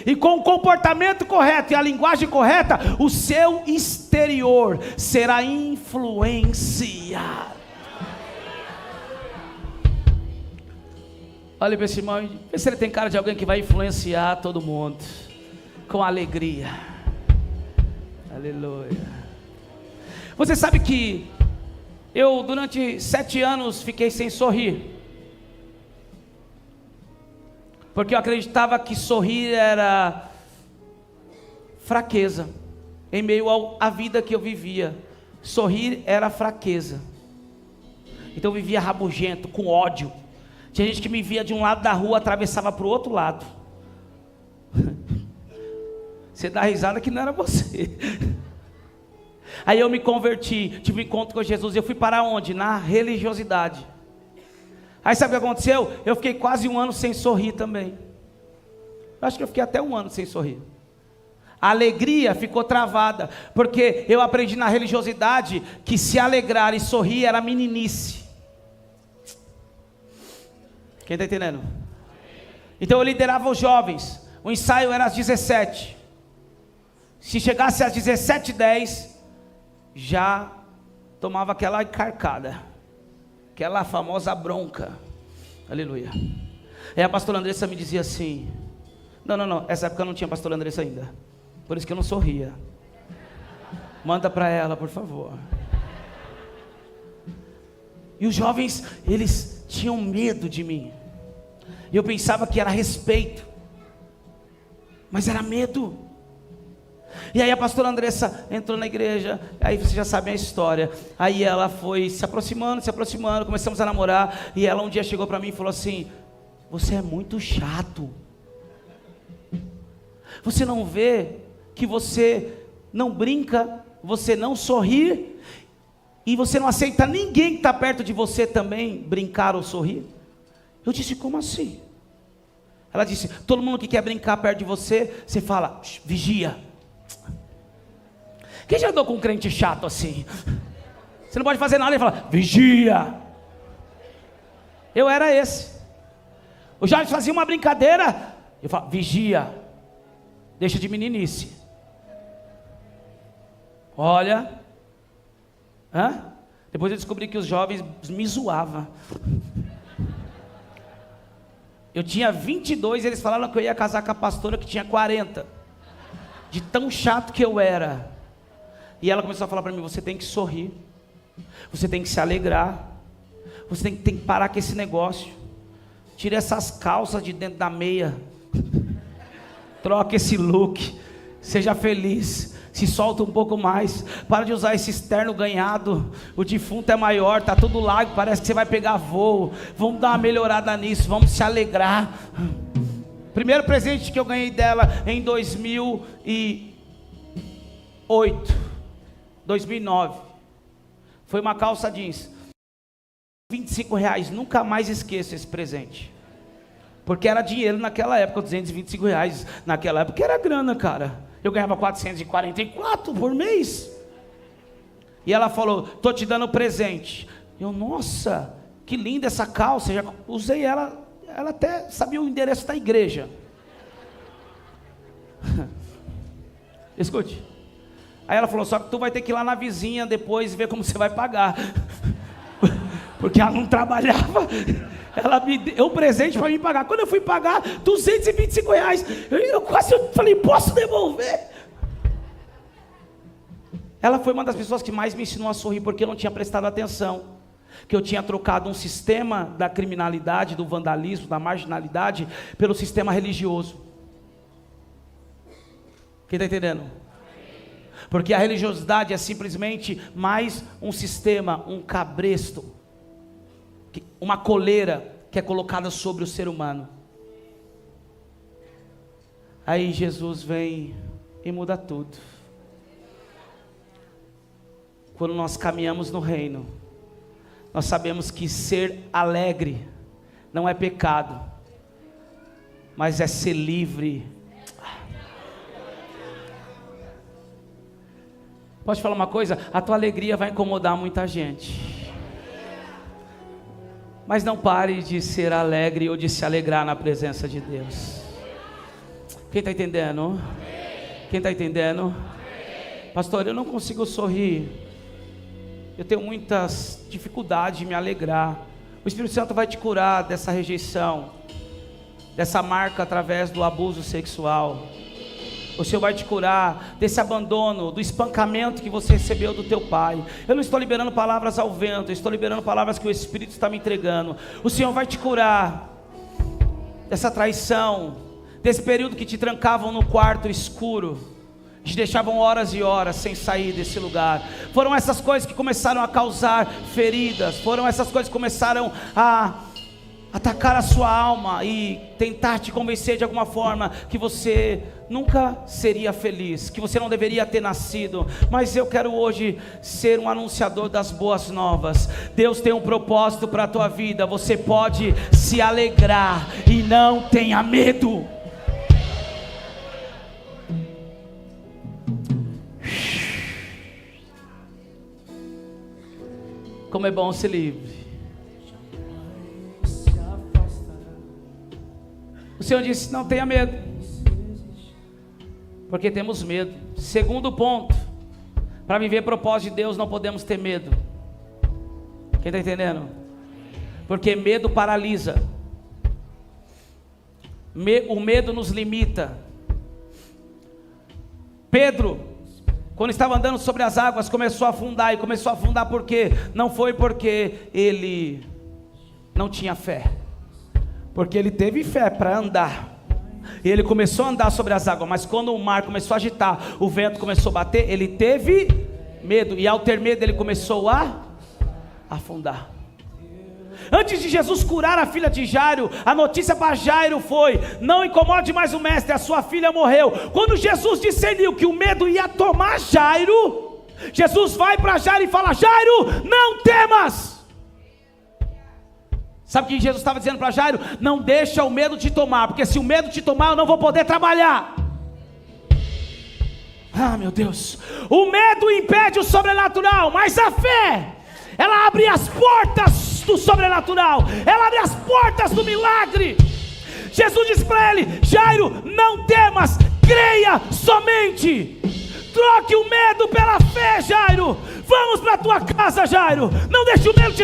e com o comportamento correto e a linguagem correta, o seu exterior será influenciado. Olha para esse irmão, vê se ele tem cara de alguém que vai influenciar todo mundo com alegria. Aleluia. Você sabe que eu durante 7 anos fiquei sem sorrir, porque eu acreditava que sorrir era fraqueza. Em meio à vida que eu vivia, sorrir era fraqueza. Então eu vivia rabugento, com ódio. Tinha gente que me via de um lado da rua, atravessava para o outro lado. Você dá risada que não era você. Aí eu me converti, tive um encontro com Jesus, eu fui para onde? Na religiosidade. Aí sabe o que aconteceu? Eu fiquei quase 1 ano sem sorrir também. Eu acho que eu fiquei até 1 ano sem sorrir. A alegria ficou travada, porque eu aprendi na religiosidade que se alegrar e sorrir era meninice. Quem está entendendo? Então eu liderava os jovens. O ensaio era às 17. Se chegasse às 17h10, já tomava aquela encarcada, aquela famosa bronca. Aleluia. Aí a pastora Andressa me dizia assim, não, essa época não tinha pastora Andressa ainda, por isso que eu não sorria. Manda para ela, por favor. E os jovens, eles tinham medo de mim. E eu pensava que era respeito, mas era medo. E aí a pastora Andressa entrou na igreja, aí você já sabe a história. Aí ela foi se aproximando, começamos a namorar. E ela um dia chegou para mim e falou assim: você é muito chato. Você não vê que você não brinca, você não sorri, e você não aceita ninguém que está perto de você também brincar ou sorrir? Eu disse: como assim? Ela disse: todo mundo que quer brincar perto de você, você fala, vigia. Quem já andou com um crente chato assim? Você não pode fazer nada e fala, vigia. Eu era esse. O Jorge fazia uma brincadeira, eu falo, vigia, deixa de meninice. Olha, depois eu descobri que os jovens me zoavam. Eu tinha 22 e eles falaram que eu ia casar com a pastora que tinha 40. De tão chato que eu era. E ela começou a falar para mim, você tem que sorrir, você tem que se alegrar, você tem que parar com esse negócio. Tira essas calças de dentro da meia, troca esse look, seja feliz, se solta um pouco mais, para de usar esse externo ganhado, o defunto é maior, está tudo largo, parece que você vai pegar voo. Vamos dar uma melhorada nisso, vamos se alegrar. Primeiro presente que eu ganhei dela em 2009, foi uma calça jeans, R$25, nunca mais esqueço esse presente, porque era dinheiro naquela época, R$225 naquela época era grana, cara. Eu ganhava 444 por mês, e ela falou, tô te dando presente. Eu, nossa, que linda essa calça, já usei ela até sabia o endereço da igreja. Escute. Aí ela falou, só que tu vai ter que ir lá na vizinha depois ver como você vai pagar. Porque ela não trabalhava. Ela me deu um presente para mim pagar. Quando eu fui pagar R$225, eu quase falei, posso devolver? Ela foi uma das pessoas que mais me ensinou a sorrir, porque eu não tinha prestado atenção. Que eu tinha trocado um sistema da criminalidade, do vandalismo, da marginalidade, pelo sistema religioso. Quem está entendendo? Porque a religiosidade é simplesmente mais um sistema, um cabresto, uma coleira que é colocada sobre o ser humano. Aí Jesus vem e muda tudo. Quando nós caminhamos no reino, nós sabemos que ser alegre não é pecado, mas é ser livre. Posso te falar uma coisa? A tua alegria vai incomodar muita gente, mas não pare de ser alegre ou de se alegrar na presença de Deus. Quem está entendendo? Quem está entendendo? Pastor, eu não consigo sorrir, eu tenho muitas dificuldades de me alegrar. O Espírito Santo vai te curar dessa rejeição, dessa marca através do abuso sexual. O Senhor vai te curar desse abandono, do espancamento que você recebeu do teu pai. Eu não estou liberando palavras ao vento, eu estou liberando palavras que o Espírito está me entregando. O Senhor vai te curar dessa traição, desse período que te trancavam no quarto escuro, te deixavam horas e horas sem sair desse lugar. Foram essas coisas que começaram a causar feridas, foram essas coisas que começaram a atacar a sua alma e tentar te convencer de alguma forma que você nunca seria feliz, que você não deveria ter nascido. Mas eu quero hoje ser um anunciador das boas novas. Deus tem um propósito para a tua vida. Você pode se alegrar e não tenha medo. Como é bom ser livre. O Senhor disse: não tenha medo, porque temos medo. Segundo ponto, para viver propósito de Deus não podemos ter medo. Quem está entendendo? Porque medo paralisa, o medo nos limita. Pedro, quando estava andando sobre as águas, começou a afundar. E começou a afundar por quê? Não foi porque ele não tinha fé, porque ele teve fé para andar. E ele começou a andar sobre as águas. Mas quando o mar começou a agitar, o vento começou a bater, ele teve medo. E ao ter medo, ele começou a afundar. Antes de Jesus curar a filha de Jairo, a notícia para Jairo foi: não incomode mais o mestre, a sua filha morreu. Quando Jesus discerniu que o medo ia tomar Jairo, Jesus vai para Jairo e fala: Jairo, não temas. Sabe o que Jesus estava dizendo para Jairo? Não deixa o medo te tomar, porque se o medo te tomar, eu não vou poder trabalhar. Ah, meu Deus. O medo impede o sobrenatural, mas a fé, ela abre as portas do sobrenatural, ela abre as portas do milagre. Jesus disse para ele: Jairo, não temas, creia somente. Troque o medo pela fé, Jairo. Vamos para a tua casa, Jairo. Não deixe o medo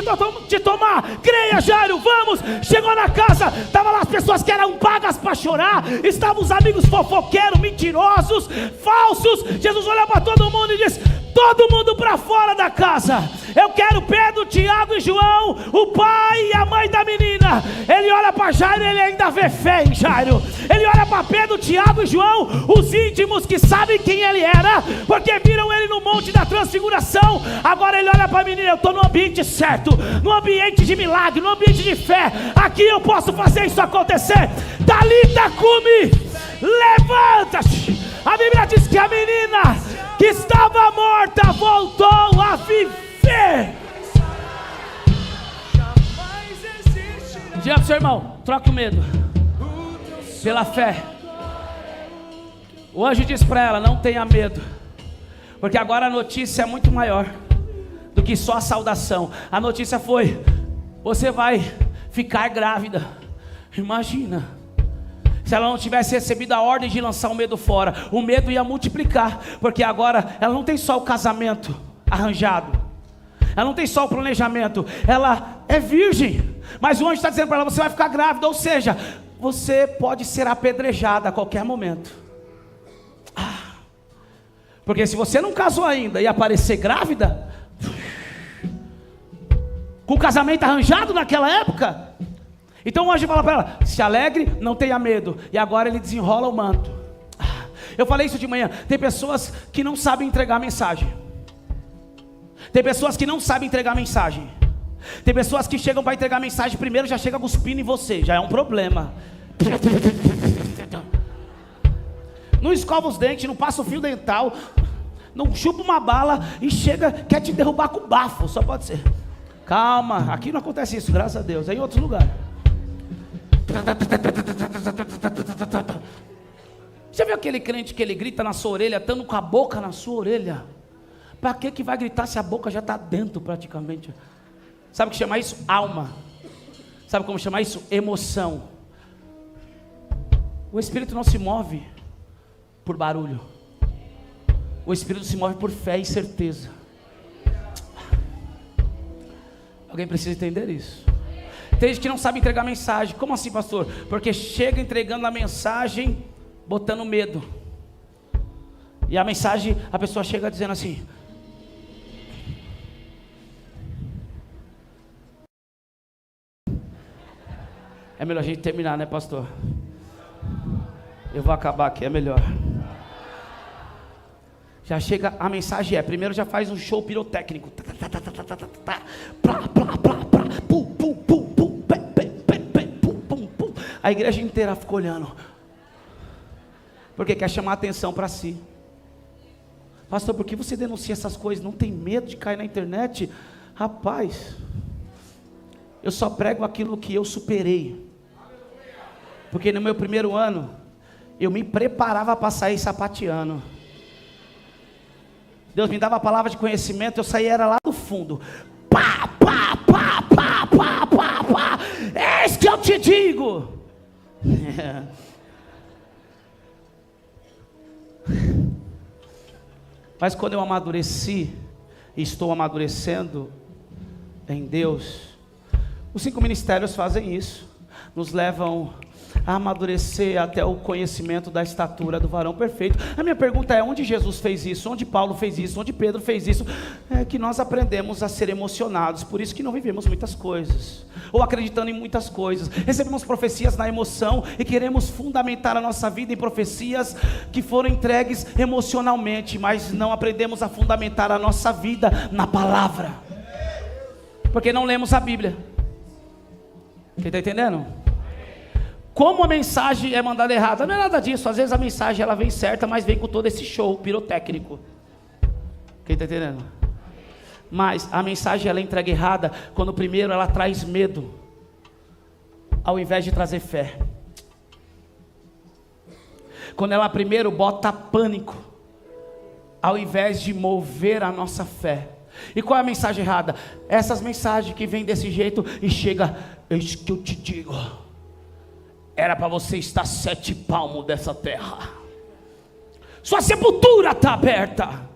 te tomar. Creia, Jairo, vamos. Chegou na casa, estavam lá as pessoas que eram pagas para chorar. Estavam os amigos fofoqueiros, mentirosos, falsos. Jesus olhou para todo mundo e disse: todo mundo para fora da casa. Eu quero Pedro, Tiago e João, o pai e a mãe da menina. Ele olha para Jairo e ele ainda vê fé em Jairo. Ele olha para Pedro, Tiago e João, os íntimos que sabem quem ele era, porque viram ele no monte da transfiguração. Agora ele olha para a menina: eu estou no ambiente certo, no ambiente de milagre, no ambiente de fé. Aqui eu posso fazer isso acontecer. Talita cumi, levanta-te. A Bíblia diz que a menina que estava morta voltou a viver. Diga para o seu irmão: troca o medo pela fé. O anjo disse para ela: não tenha medo, porque agora a notícia é muito maior do que só a saudação. A notícia foi: você vai ficar grávida. Imagina, se ela não tivesse recebido a ordem de lançar o medo fora, o medo ia multiplicar, porque agora ela não tem só o casamento arranjado, ela não tem só o planejamento, ela é virgem, mas o anjo está dizendo para ela: você vai ficar grávida, ou seja, você pode ser apedrejada a qualquer momento. Porque se você não casou ainda e aparecer grávida, com o casamento arranjado naquela época, então o anjo fala para ela: se alegre, não tenha medo. E agora ele desenrola o manto. Eu falei isso de manhã. Tem pessoas que não sabem entregar mensagem. Tem pessoas que não sabem entregar mensagem. Tem pessoas que chegam para entregar mensagem primeiro, já chega cuspindo em você, já é um problema. Não escova os dentes, não passa o fio dental, não chupa uma bala e chega, quer te derrubar com bafo. Só pode ser. Calma, aqui não acontece isso, graças a Deus, é em outros lugares. Você viu aquele crente que ele grita na sua orelha, estando com a boca na sua orelha? Para que vai gritar se a boca já está dentro praticamente? Sabe o que chama isso? Alma. Sabe como chama isso? Emoção. O Espírito não se move por barulho. O Espírito se move por fé e certeza. Alguém precisa entender isso. Tem gente que não sabe entregar mensagem. Como assim, pastor? Porque chega entregando a mensagem botando medo. E a mensagem, a pessoa chega dizendo assim: é melhor a gente terminar, né, pastor? Eu vou acabar aqui, é melhor. Já chega, a mensagem primeiro já faz um show pirotécnico. A igreja inteira fica olhando, porque quer chamar a atenção para si. Pastor, por que você denuncia essas coisas? Não tem medo de cair na internet? Rapaz, eu só prego aquilo que eu superei. Porque no meu primeiro ano, eu me preparava para sair sapateando. Deus me dava a palavra de conhecimento, eu saía era lá do fundo. Pá, pá, pá, pá, pá, pá, pá. Eis que eu te digo. Mas quando eu amadureci, e estou amadurecendo em Deus, os 5 ministérios fazem isso, nos levam a amadurecer até o conhecimento da estatura do varão perfeito. A minha pergunta é: onde Jesus fez isso? Onde Paulo fez isso? Onde Pedro fez isso? É que nós aprendemos a ser emocionados, por isso que não vivemos muitas coisas, ou acreditando em muitas coisas. Recebemos profecias na emoção e queremos fundamentar a nossa vida em profecias que foram entregues emocionalmente, mas não aprendemos a fundamentar a nossa vida na palavra, porque não lemos a Bíblia. Quem está entendendo? Como a mensagem é mandada errada? Não é nada disso. Às vezes a mensagem ela vem certa, mas vem com todo esse show pirotécnico. Quem está entendendo? Mas a mensagem ela é entregue errada quando primeiro ela traz medo, ao invés de trazer fé. Quando ela primeiro bota pânico, ao invés de mover a nossa fé. E qual é a mensagem errada? Essas mensagens que vêm desse jeito e chega: eis que eu te digo, era para você estar 7 palmos dessa terra, sua sepultura está aberta.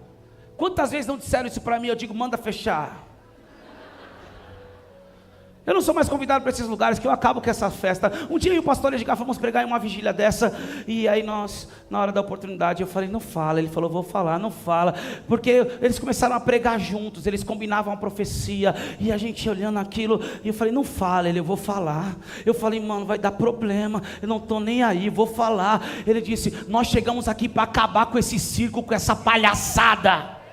Quantas vezes não disseram isso para mim? Eu digo: manda fechar. Eu não sou mais convidado para esses lugares, que eu acabo com essa festa. Um dia eu e o pastor Edgar fomos pregar em uma vigília dessa, e aí nós, na hora da oportunidade, eu falei: não fala. Ele falou: vou falar. Não fala, porque eles começaram a pregar juntos, eles combinavam a profecia, e a gente olhando aquilo, e eu falei: não fala. Ele: eu vou falar. Eu falei: mano, vai dar problema, eu não estou nem aí, vou falar. Ele disse: nós chegamos aqui para acabar com esse circo, com essa palhaçada.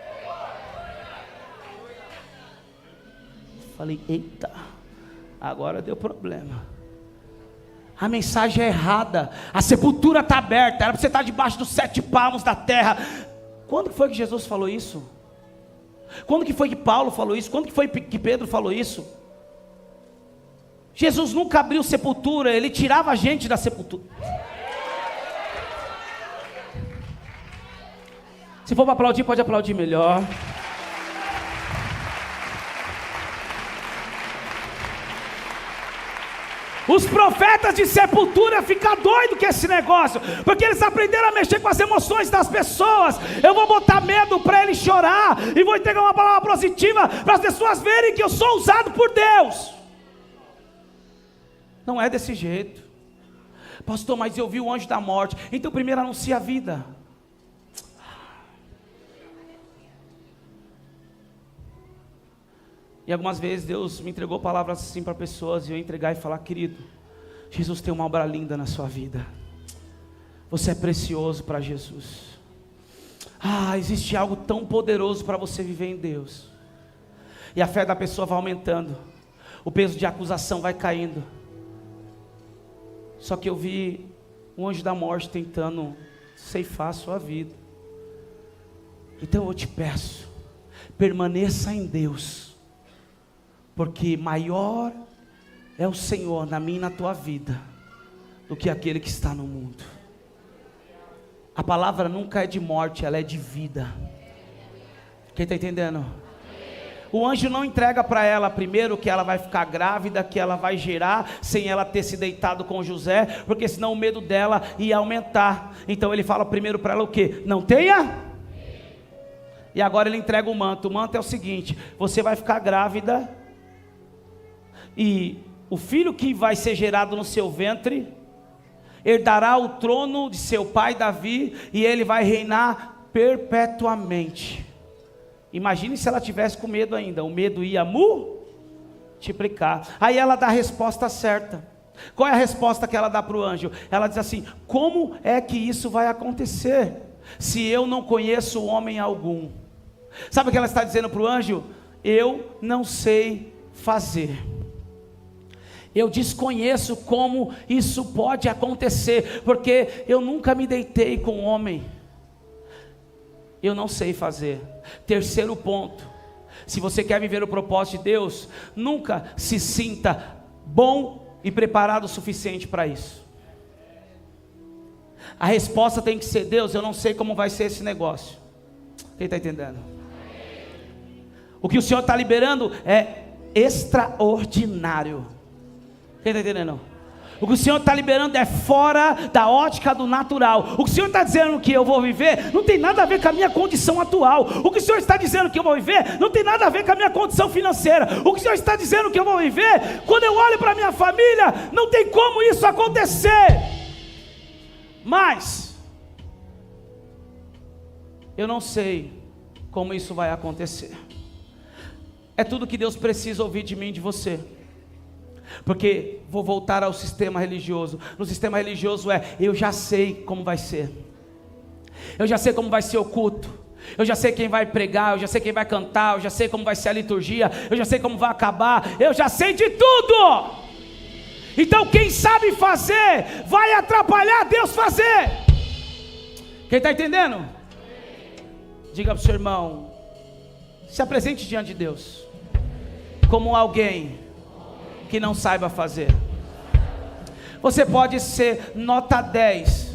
Eu falei: eita, agora deu problema. A mensagem é errada. A sepultura está aberta. Era para você estar debaixo dos 7 palmos da terra. Quando que foi que Jesus falou isso? Quando que foi que Paulo falou isso? Quando que foi que Pedro falou isso? Jesus nunca abriu sepultura. Ele tirava a gente da sepultura. Se for para aplaudir, pode aplaudir melhor. Os profetas de sepultura ficam doidos com esse negócio, porque eles aprenderam a mexer com as emoções das pessoas. Eu vou botar medo para ele chorar, e vou entregar uma palavra positiva para as pessoas verem que eu sou usado por Deus. Não é desse jeito. Pastor, mas eu vi o anjo da morte. Então primeiro anuncia a vida. E algumas vezes Deus me entregou palavras assim para pessoas, e eu entregar e falar: querido, Jesus tem uma obra linda na sua vida. Você é precioso para Jesus. Existe algo tão poderoso para você viver em Deus. E a fé da pessoa vai aumentando, o peso de acusação vai caindo. Só que eu vi um anjo da morte tentando ceifar a sua vida. Então eu te peço, permaneça em Deus, porque maior é o Senhor na minha e na tua vida do que aquele que está no mundo. A palavra nunca é de morte, ela é de vida. Quem está entendendo? O anjo não entrega para ela primeiro que ela vai ficar grávida, que ela vai gerar, sem ela ter se deitado com José, porque senão o medo dela ia aumentar. Então ele fala primeiro para ela o quê? Não tenha. E agora ele entrega o manto. O manto é o seguinte: você vai ficar grávida, e o filho que vai ser gerado no seu ventre herdará o trono de seu pai Davi, e ele vai reinar perpetuamente. Imagine se ela tivesse com medo ainda. O medo ia multiplicar. Aí ela dá a resposta certa. Qual é a resposta que ela dá para o anjo? Ela diz assim: como é que isso vai acontecer, se eu não conheço homem algum? Sabe o que ela está dizendo para o anjo? Eu não sei fazer. Eu desconheço como isso pode acontecer, porque eu nunca me deitei com um homem. Eu não sei fazer. Terceiro ponto: se você quer viver o propósito de Deus, nunca se sinta bom e preparado o suficiente para isso. A resposta tem que ser: Deus, eu não sei como vai ser esse negócio. Quem está entendendo? O que o Senhor está liberando é extraordinário. Quem está entendendo? O que o Senhor está liberando é fora da ótica do natural. O que o Senhor está dizendo que eu vou viver não tem nada a ver com a minha condição atual. O que o Senhor está dizendo que eu vou viver não tem nada a ver com a minha condição financeira. O que o Senhor está dizendo que eu vou viver, quando eu olho para a minha família, não tem como isso acontecer. Mas eu não sei como isso vai acontecer. É tudo que Deus precisa ouvir de mim e de você. Porque vou voltar ao sistema religioso. No sistema religioso eu já sei como vai ser. Eu já sei como vai ser o culto. Eu já sei quem vai pregar, eu já sei quem vai cantar, eu já sei como vai ser a liturgia, eu já sei como vai acabar, eu já sei de tudo. Então quem sabe fazer, vai atrapalhar Deus fazer. Quem está entendendo? Diga para o seu irmão, se apresente diante de Deus como alguém que não saiba fazer. Você pode ser nota 10,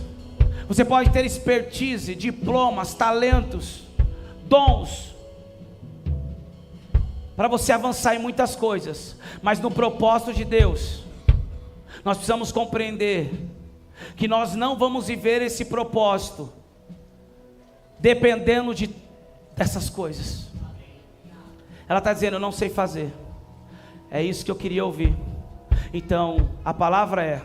você pode ter expertise, diplomas, talentos, dons, para você avançar em muitas coisas, mas no propósito de Deus, nós precisamos compreender que nós não vamos viver esse propósito dependendo dessas coisas. Ela está dizendo, eu não sei fazer. É isso que eu queria ouvir. Então, a palavra é,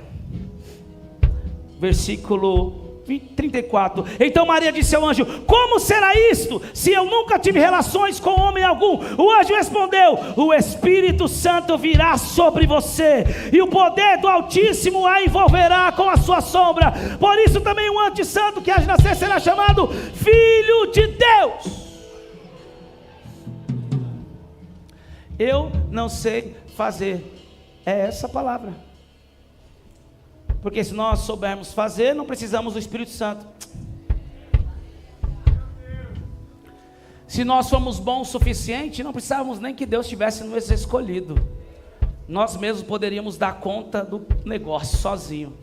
versículo 34. Então Maria disse ao anjo, como será isto, se eu nunca tive relações com homem algum? O anjo respondeu, o Espírito Santo virá sobre você, e o poder do Altíssimo a envolverá com a sua sombra. Por isso também o anjo santo que há de nascer será chamado Filho de Deus. Eu não sei fazer. É essa palavra. Porque se nós soubermos fazer, não precisamos do Espírito Santo. Se nós somos bons o suficiente, não precisávamos nem que Deus tivesse nos escolhido. Nós mesmos poderíamos dar conta do negócio sozinho.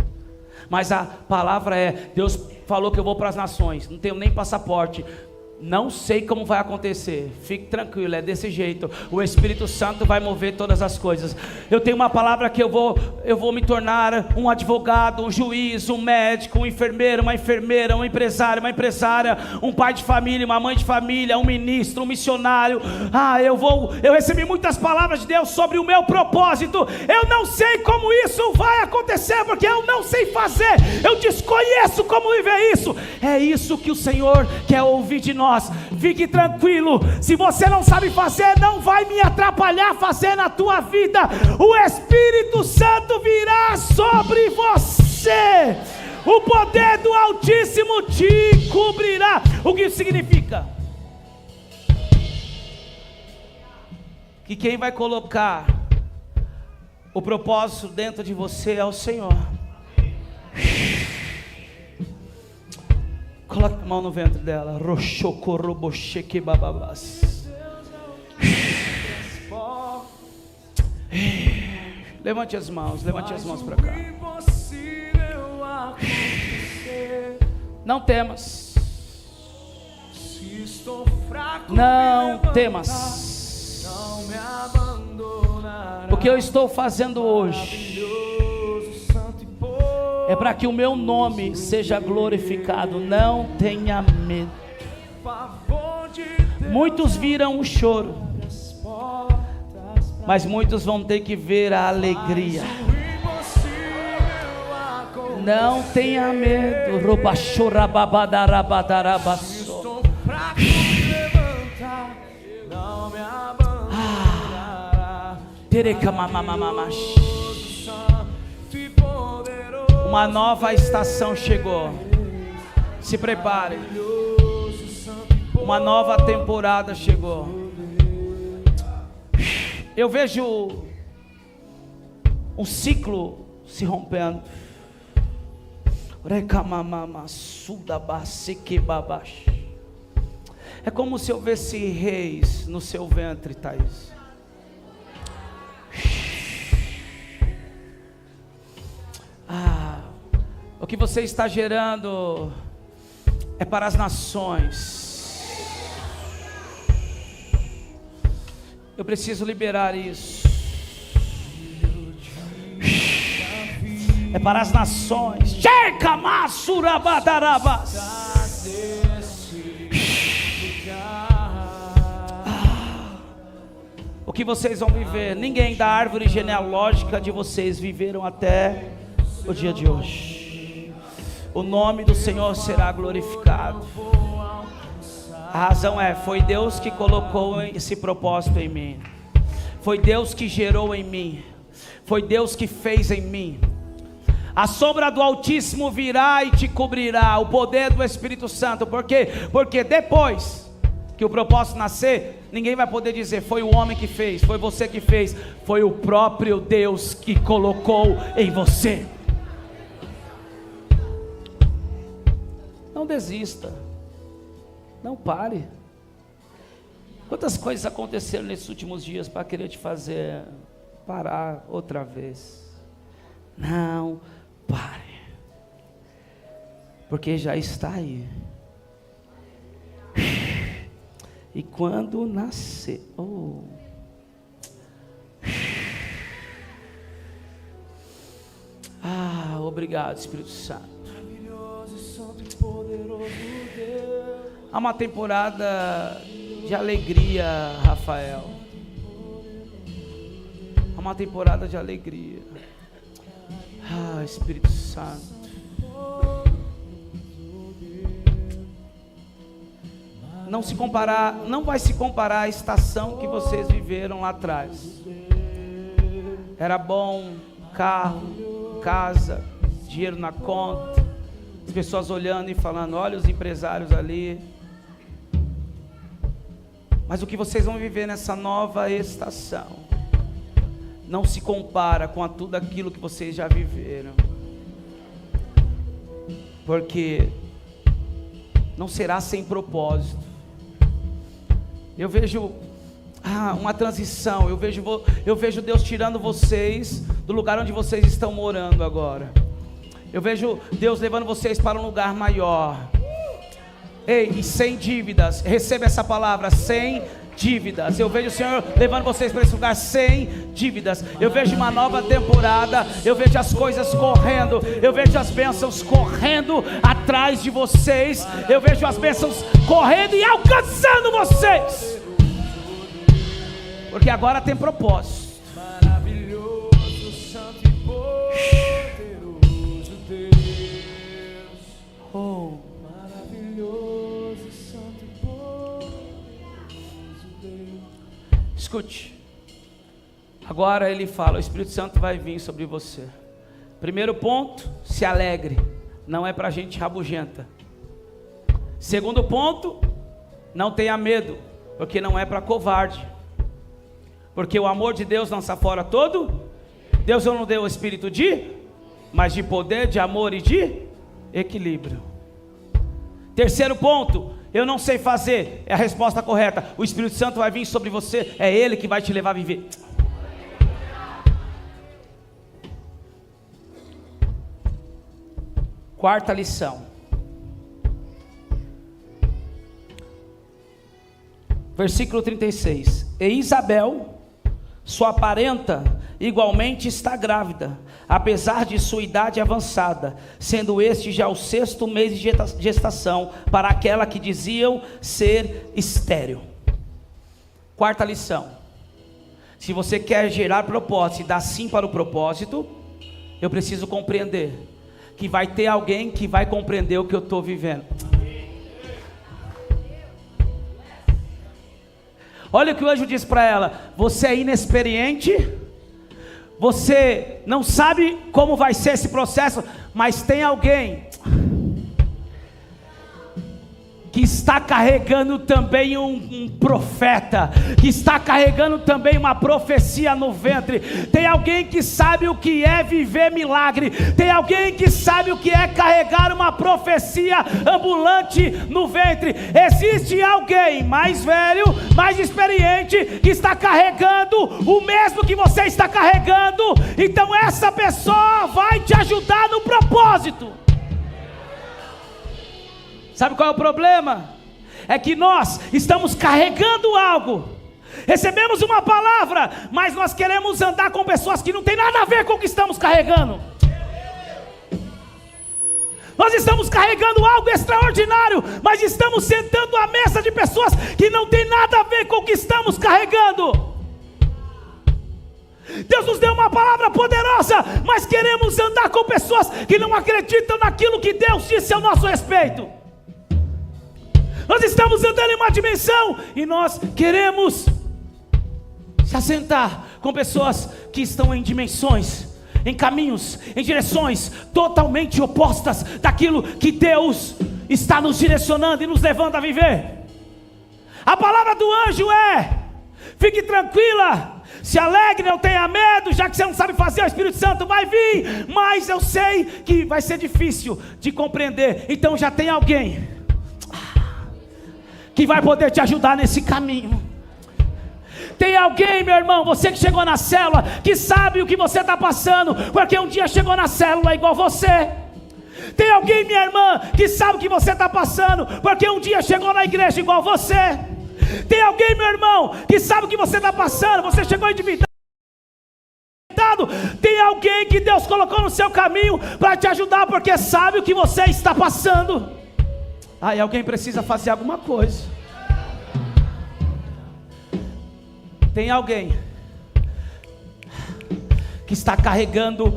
Mas a palavra é, Deus falou que eu vou para as nações, não tenho nem passaporte, não sei como vai acontecer, fique tranquilo, é desse jeito, o Espírito Santo vai mover todas as coisas. Eu tenho uma palavra que eu vou me tornar um advogado, um juiz, um médico, um enfermeiro, uma enfermeira, um empresário, uma empresária, um pai de família, uma mãe de família, um ministro, um missionário. Eu recebi muitas palavras de Deus sobre o meu propósito. Eu não sei como isso vai acontecer, porque eu não sei fazer, eu desconheço como viver isso. É isso que o Senhor quer ouvir de nós. Fique tranquilo, se você não sabe fazer, não vai me atrapalhar fazer na tua vida. O Espírito Santo virá sobre você, o poder do Altíssimo te cobrirá. O que isso significa? Que quem vai colocar o propósito dentro de você é o Senhor. Coloque a mão no ventre dela. Levante as mãos para cá. Não temas. Não temas. O que eu estou fazendo hoje é para que o meu nome seja glorificado. Não tenha medo. Muitos viram o choro, mas muitos vão ter que ver a alegria. Não tenha medo. Uma nova estação chegou. Se prepare. Uma nova temporada chegou. Eu vejo um ciclo se rompendo. É como se houvesse reis no seu ventre, Thaís. O que você está gerando é para as nações. Eu preciso liberar isso. é para as nações. Checa masurabadarabas. O que vocês vão viver, ninguém da árvore genealógica de vocês viveram até o dia de hoje. O nome do Senhor será glorificado. A razão é, foi Deus que colocou esse propósito em mim. Foi Deus que gerou em mim. Foi Deus que fez em mim. A sombra do Altíssimo virá e te cobrirá. O poder do Espírito Santo. Por quê? Porque depois que o propósito nascer, ninguém vai poder dizer, foi o homem que fez, foi você que fez. Foi o próprio Deus que colocou em você. Não desista. Não pare. Quantas coisas aconteceram nesses últimos dias para querer te fazer parar outra vez? Não pare, porque já está aí. E quando nascer, obrigado, Espírito Santo. Maravilhoso, santo e poderoso Deus. Há uma temporada de alegria, Rafael. Há uma temporada de alegria. Espírito Santo. Não vai se comparar à estação que vocês viveram lá atrás. Era bom, carro, casa, dinheiro na conta, as pessoas olhando e falando, olha os empresários ali. Mas o que vocês vão viver nessa nova estação não se compara com tudo aquilo que vocês já viveram, porque não será sem propósito. Eu vejo uma transição, eu vejo Deus tirando vocês do lugar onde vocês estão morando agora. Eu vejo Deus levando vocês para um lugar maior. Ei, e sem dívidas, receba essa palavra, sem dívidas. Eu vejo o Senhor levando vocês para esse lugar sem dívidas. Eu vejo uma nova temporada, eu vejo as coisas correndo, eu vejo as bênçãos correndo atrás de vocês, eu vejo as bênçãos correndo e alcançando vocês, porque agora tem propósito. Maravilhoso, santo e poderoso Deus. Maravilhoso, santo e poderoso Deus. Escute. Agora ele fala, o Espírito Santo vai vir sobre você. Primeiro ponto, se alegre. Não é para gente rabugenta. Segundo ponto, não tenha medo, porque não é para covarde. Porque o amor de Deus lança fora todo. Deus não deu o espírito mas de poder, de amor e de equilíbrio. Terceiro ponto, eu não sei fazer, é a resposta correta. O Espírito Santo vai vir sobre você, é Ele que vai te levar a viver. Quarta lição. Versículo 36. E Isabel, sua parenta, igualmente está grávida, apesar de sua idade avançada, sendo este já o 6º mês de gestação para aquela que diziam ser estéril. Quarta lição. Se você quer gerar propósito e dar sim para o propósito, eu preciso compreender que vai ter alguém que vai compreender o que eu estou vivendo. Olha o que o anjo diz para ela: você é inexperiente, você não sabe como vai ser esse processo, mas tem alguém que está carregando também um profeta, que está carregando também uma profecia no ventre. Tem alguém que sabe o que é viver milagre. Tem alguém que sabe o que é carregar uma profecia ambulante no ventre. Existe alguém mais velho, mais experiente, que está carregando o mesmo que você está carregando. Então essa pessoa vai te ajudar no propósito. Sabe qual é o problema? É que nós estamos carregando algo, recebemos uma palavra, mas nós queremos andar com pessoas que não tem nada a ver com o que estamos carregando. Nós estamos carregando algo extraordinário, mas estamos sentando à mesa de pessoas que não tem nada a ver com o que estamos carregando. Deus nos deu uma palavra poderosa, mas queremos andar com pessoas que não acreditam naquilo que Deus disse ao nosso respeito. Nós estamos andando em uma dimensão e nós queremos se assentar com pessoas que estão em dimensões, em caminhos, em direções totalmente opostas daquilo que Deus está nos direcionando e nos levando a viver. A palavra do anjo é: fique tranquila, se alegre, não tenha medo, já que você não sabe fazer, o Espírito Santo vai vir, mas eu sei que vai ser difícil de compreender. Então já tem alguém que vai poder te ajudar nesse caminho. Tem alguém, meu irmão, você que chegou na célula, que sabe o que você está passando, porque um dia chegou na célula igual você. Tem alguém, minha irmã, que sabe o que você está passando, porque um dia chegou na igreja igual você. Tem alguém, meu irmão, que sabe o que você está passando, você chegou endividado. Tem alguém que Deus colocou no seu caminho para te ajudar, porque sabe o que você está passando. Aí alguém precisa fazer alguma coisa. Tem alguém que está carregando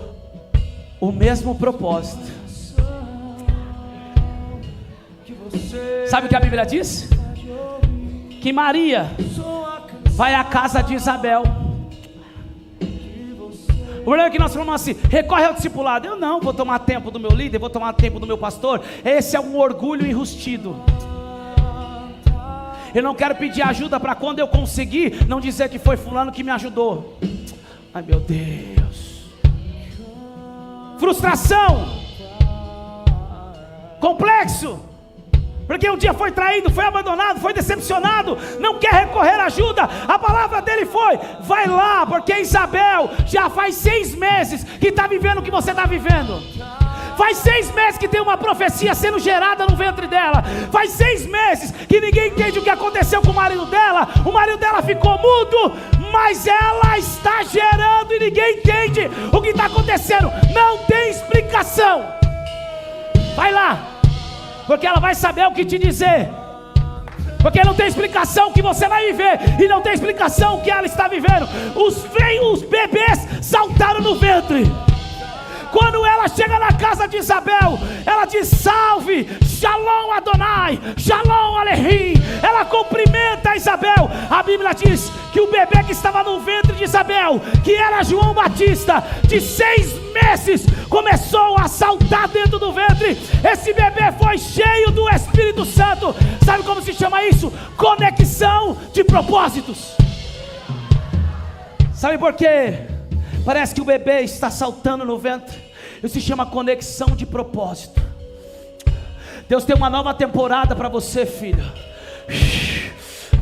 o mesmo propósito. Sabe o que a Bíblia diz? Que Maria vai à casa de Isabel. O problema é que nós falamos assim: recorre ao discipulado. Eu não vou tomar tempo do meu líder, vou tomar tempo do meu pastor. Esse é um orgulho enrustido. Eu não quero pedir ajuda para quando eu conseguir não dizer que foi fulano que me ajudou. Ai meu Deus. Frustração, complexo, porque um dia foi traído, foi abandonado, foi decepcionado, não quer recorrer à ajuda. A palavra dele foi: vai lá, porque Isabel já faz 6 meses que está vivendo o que você está vivendo. Faz 6 meses que tem uma profecia sendo gerada no ventre dela. Faz 6 meses que ninguém entende o que aconteceu com o marido dela. O marido dela ficou mudo, mas ela está gerando e ninguém entende o que está acontecendo. Não tem explicação. Vai lá, porque ela vai saber o que te dizer. Porque não tem explicação o que você vai viver, e não tem explicação o que ela está vivendo. Os bebês saltaram no ventre. Quando ela chega na casa de Isabel, ela diz: salve, Shalom Adonai, Shalom Alehi. Ela cumprimenta Isabel. A Bíblia diz que o bebê que estava no ventre de Isabel, que era João Batista, de 6 meses, começou a saltar dentro do ventre. Esse bebê foi cheio do Espírito Santo. Sabe como se chama isso? Conexão de propósitos. Sabe por quê? Parece que o bebê está saltando no ventre. Isso se chama conexão de propósito. Deus tem uma nova temporada para você, filho.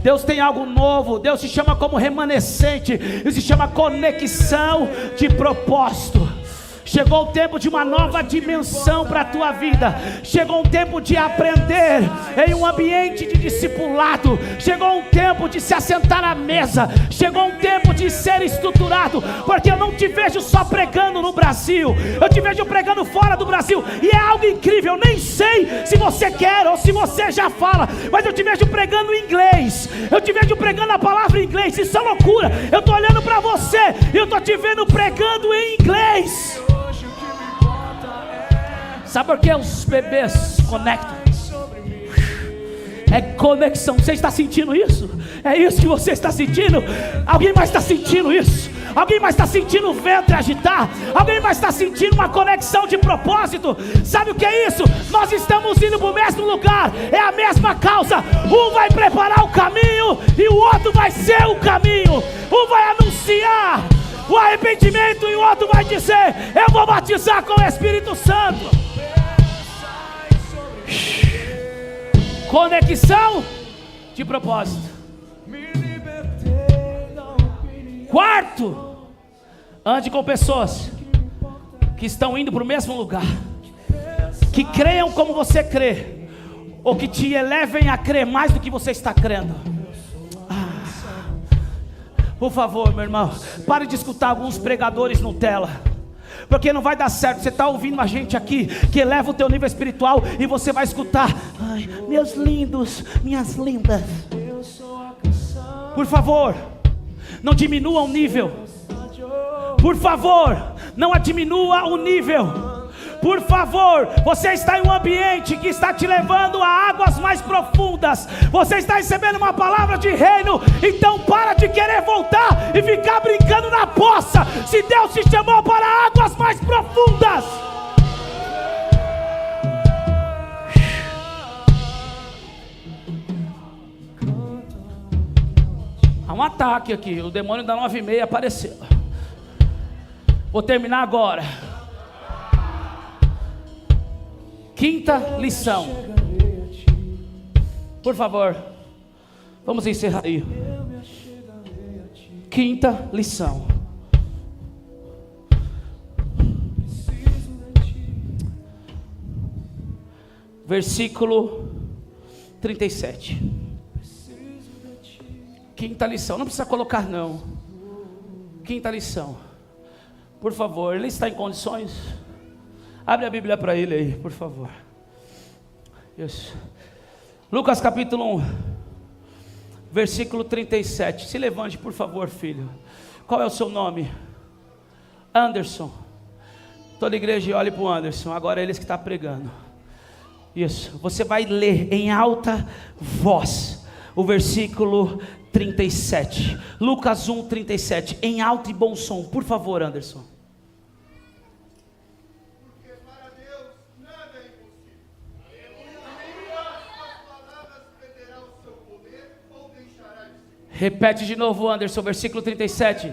Deus tem algo novo. Deus se chama como remanescente. Isso se chama conexão de propósito. Chegou o tempo de uma nova dimensão para a tua vida. Chegou um tempo de aprender em um ambiente de discipulado. Chegou um tempo de se assentar à mesa. Chegou um tempo de ser estruturado. Porque eu não te vejo só pregando no Brasil, eu te vejo pregando fora do Brasil. E é algo incrível. Eu nem sei se você quer ou se você já fala, mas eu te vejo pregando em inglês. Eu te vejo pregando a palavra em inglês. Isso é loucura. Eu estou olhando para você e eu estou te vendo pregando em inglês. Sabe por que os bebês conectam? É conexão. Você está sentindo isso? É isso que você está sentindo? Alguém mais está sentindo isso? Alguém mais está sentindo o ventre agitar? Alguém mais está sentindo uma conexão de propósito? Sabe o que é isso? Nós estamos indo para o mesmo lugar. É a mesma causa. Um vai preparar o caminho e o outro vai ser o caminho. Um vai anunciar o arrependimento e o outro vai dizer: eu vou batizar com o Espírito Santo. Conexão de propósito. Quarto, ande com pessoas que estão indo para o mesmo lugar, que creiam como você crê, ou que te elevem a crer mais do que você está crendo. Por favor, meu irmão, pare de escutar alguns pregadores Nutella. porque não vai dar certo. Você está ouvindo a gente aqui, que eleva o teu nível espiritual, e você vai escutar: ai, meus lindos, minhas lindas. Por favor, não diminua o nível. Por favor, não diminua o nível. Por favor, você está em um ambiente que está te levando a águas mais profundas. Você está recebendo uma palavra de reino. Então para de querer voltar e ficar brincando na poça. Se Deus te chamou para águas mais profundas, há um ataque aqui. O demônio da 9:30 apareceu. Vou terminar agora. Quinta lição. Por favor, vamos encerrar aí. Quinta lição. Versículo 37. Quinta lição. Não precisa colocar não. Quinta lição. Por favor, ele está em condições? Abre a Bíblia para ele aí, por favor. Isso. Lucas capítulo 1, versículo 37. Se levante, por favor, filho. Qual é o seu nome? Anderson. Toda a igreja olhe para o Anderson. Agora é ele que está pregando. Isso. Você vai ler em alta voz o versículo 37. Lucas 1, 37. Em alto e bom som. Por favor, Anderson. Repete de novo, Anderson, versículo 37.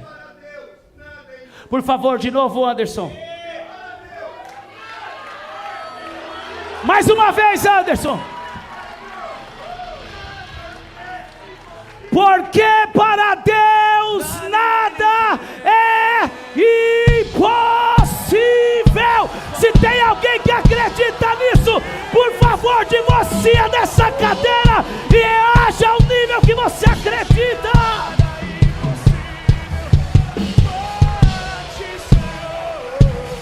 Por favor, de novo, Anderson. Mais uma vez, Anderson. Porque para Deus nada é impossível. Se tem alguém que acredita nisso, por favor, divorcia dessa cadeira e reaja ao nível que você acredita.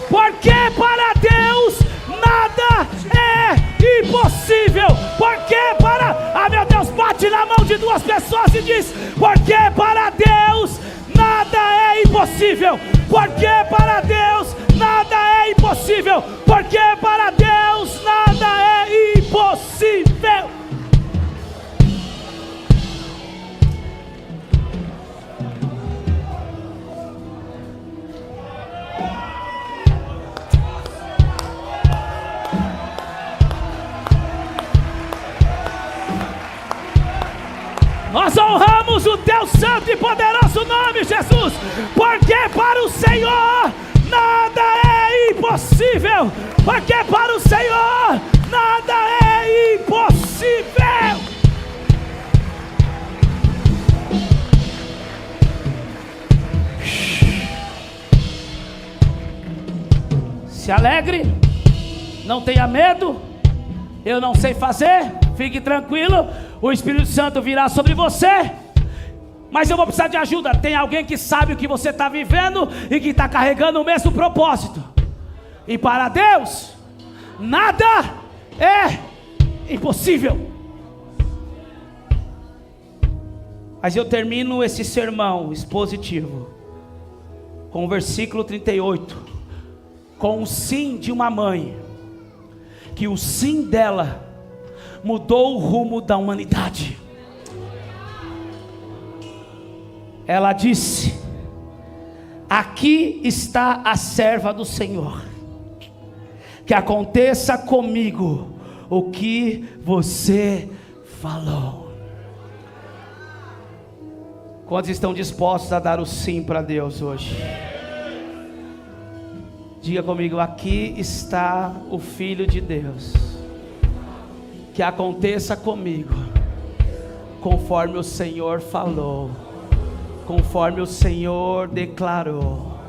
Porque para Deus nada é impossível. Porque para... Ah, meu Deus, bate na mão de duas pessoas e diz: porque para Deus nada é impossível. Porque para Deus nada é impossível. Porque para Deus nada é impossível. Nós honramos o teu santo e poderoso nome, Jesus, porque para o Senhor nada é impossível. Porque para o Senhor nada é impossível. Se alegre, não tenha medo. Eu não sei fazer, fique tranquilo. O Espírito Santo virá sobre você. Mas eu vou precisar de ajuda. Tem alguém que sabe o que você está vivendo e que está carregando o mesmo propósito. E para Deus nada é impossível. Mas eu termino esse sermão expositivo com o versículo 38, com o sim de uma mãe, que o sim dela mudou o rumo da humanidade. Ela disse: aqui está a serva do Senhor, que aconteça comigo o que você falou. Quantos estão dispostos a dar o sim para Deus hoje? Diga comigo: aqui está o Filho de Deus, que aconteça comigo conforme o Senhor falou, conforme o Senhor declarou.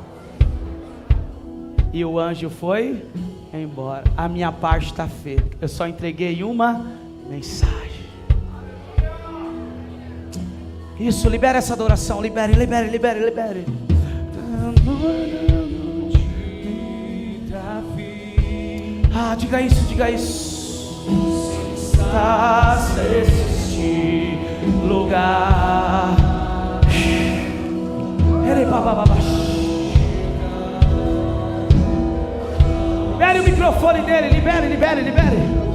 E o anjo foi embora. A minha parte está feita. Eu só entreguei uma mensagem. Isso, libere essa adoração. Libere. Ah, diga isso, diga isso. Estás neste lugar. Libere o microfone dele, libere.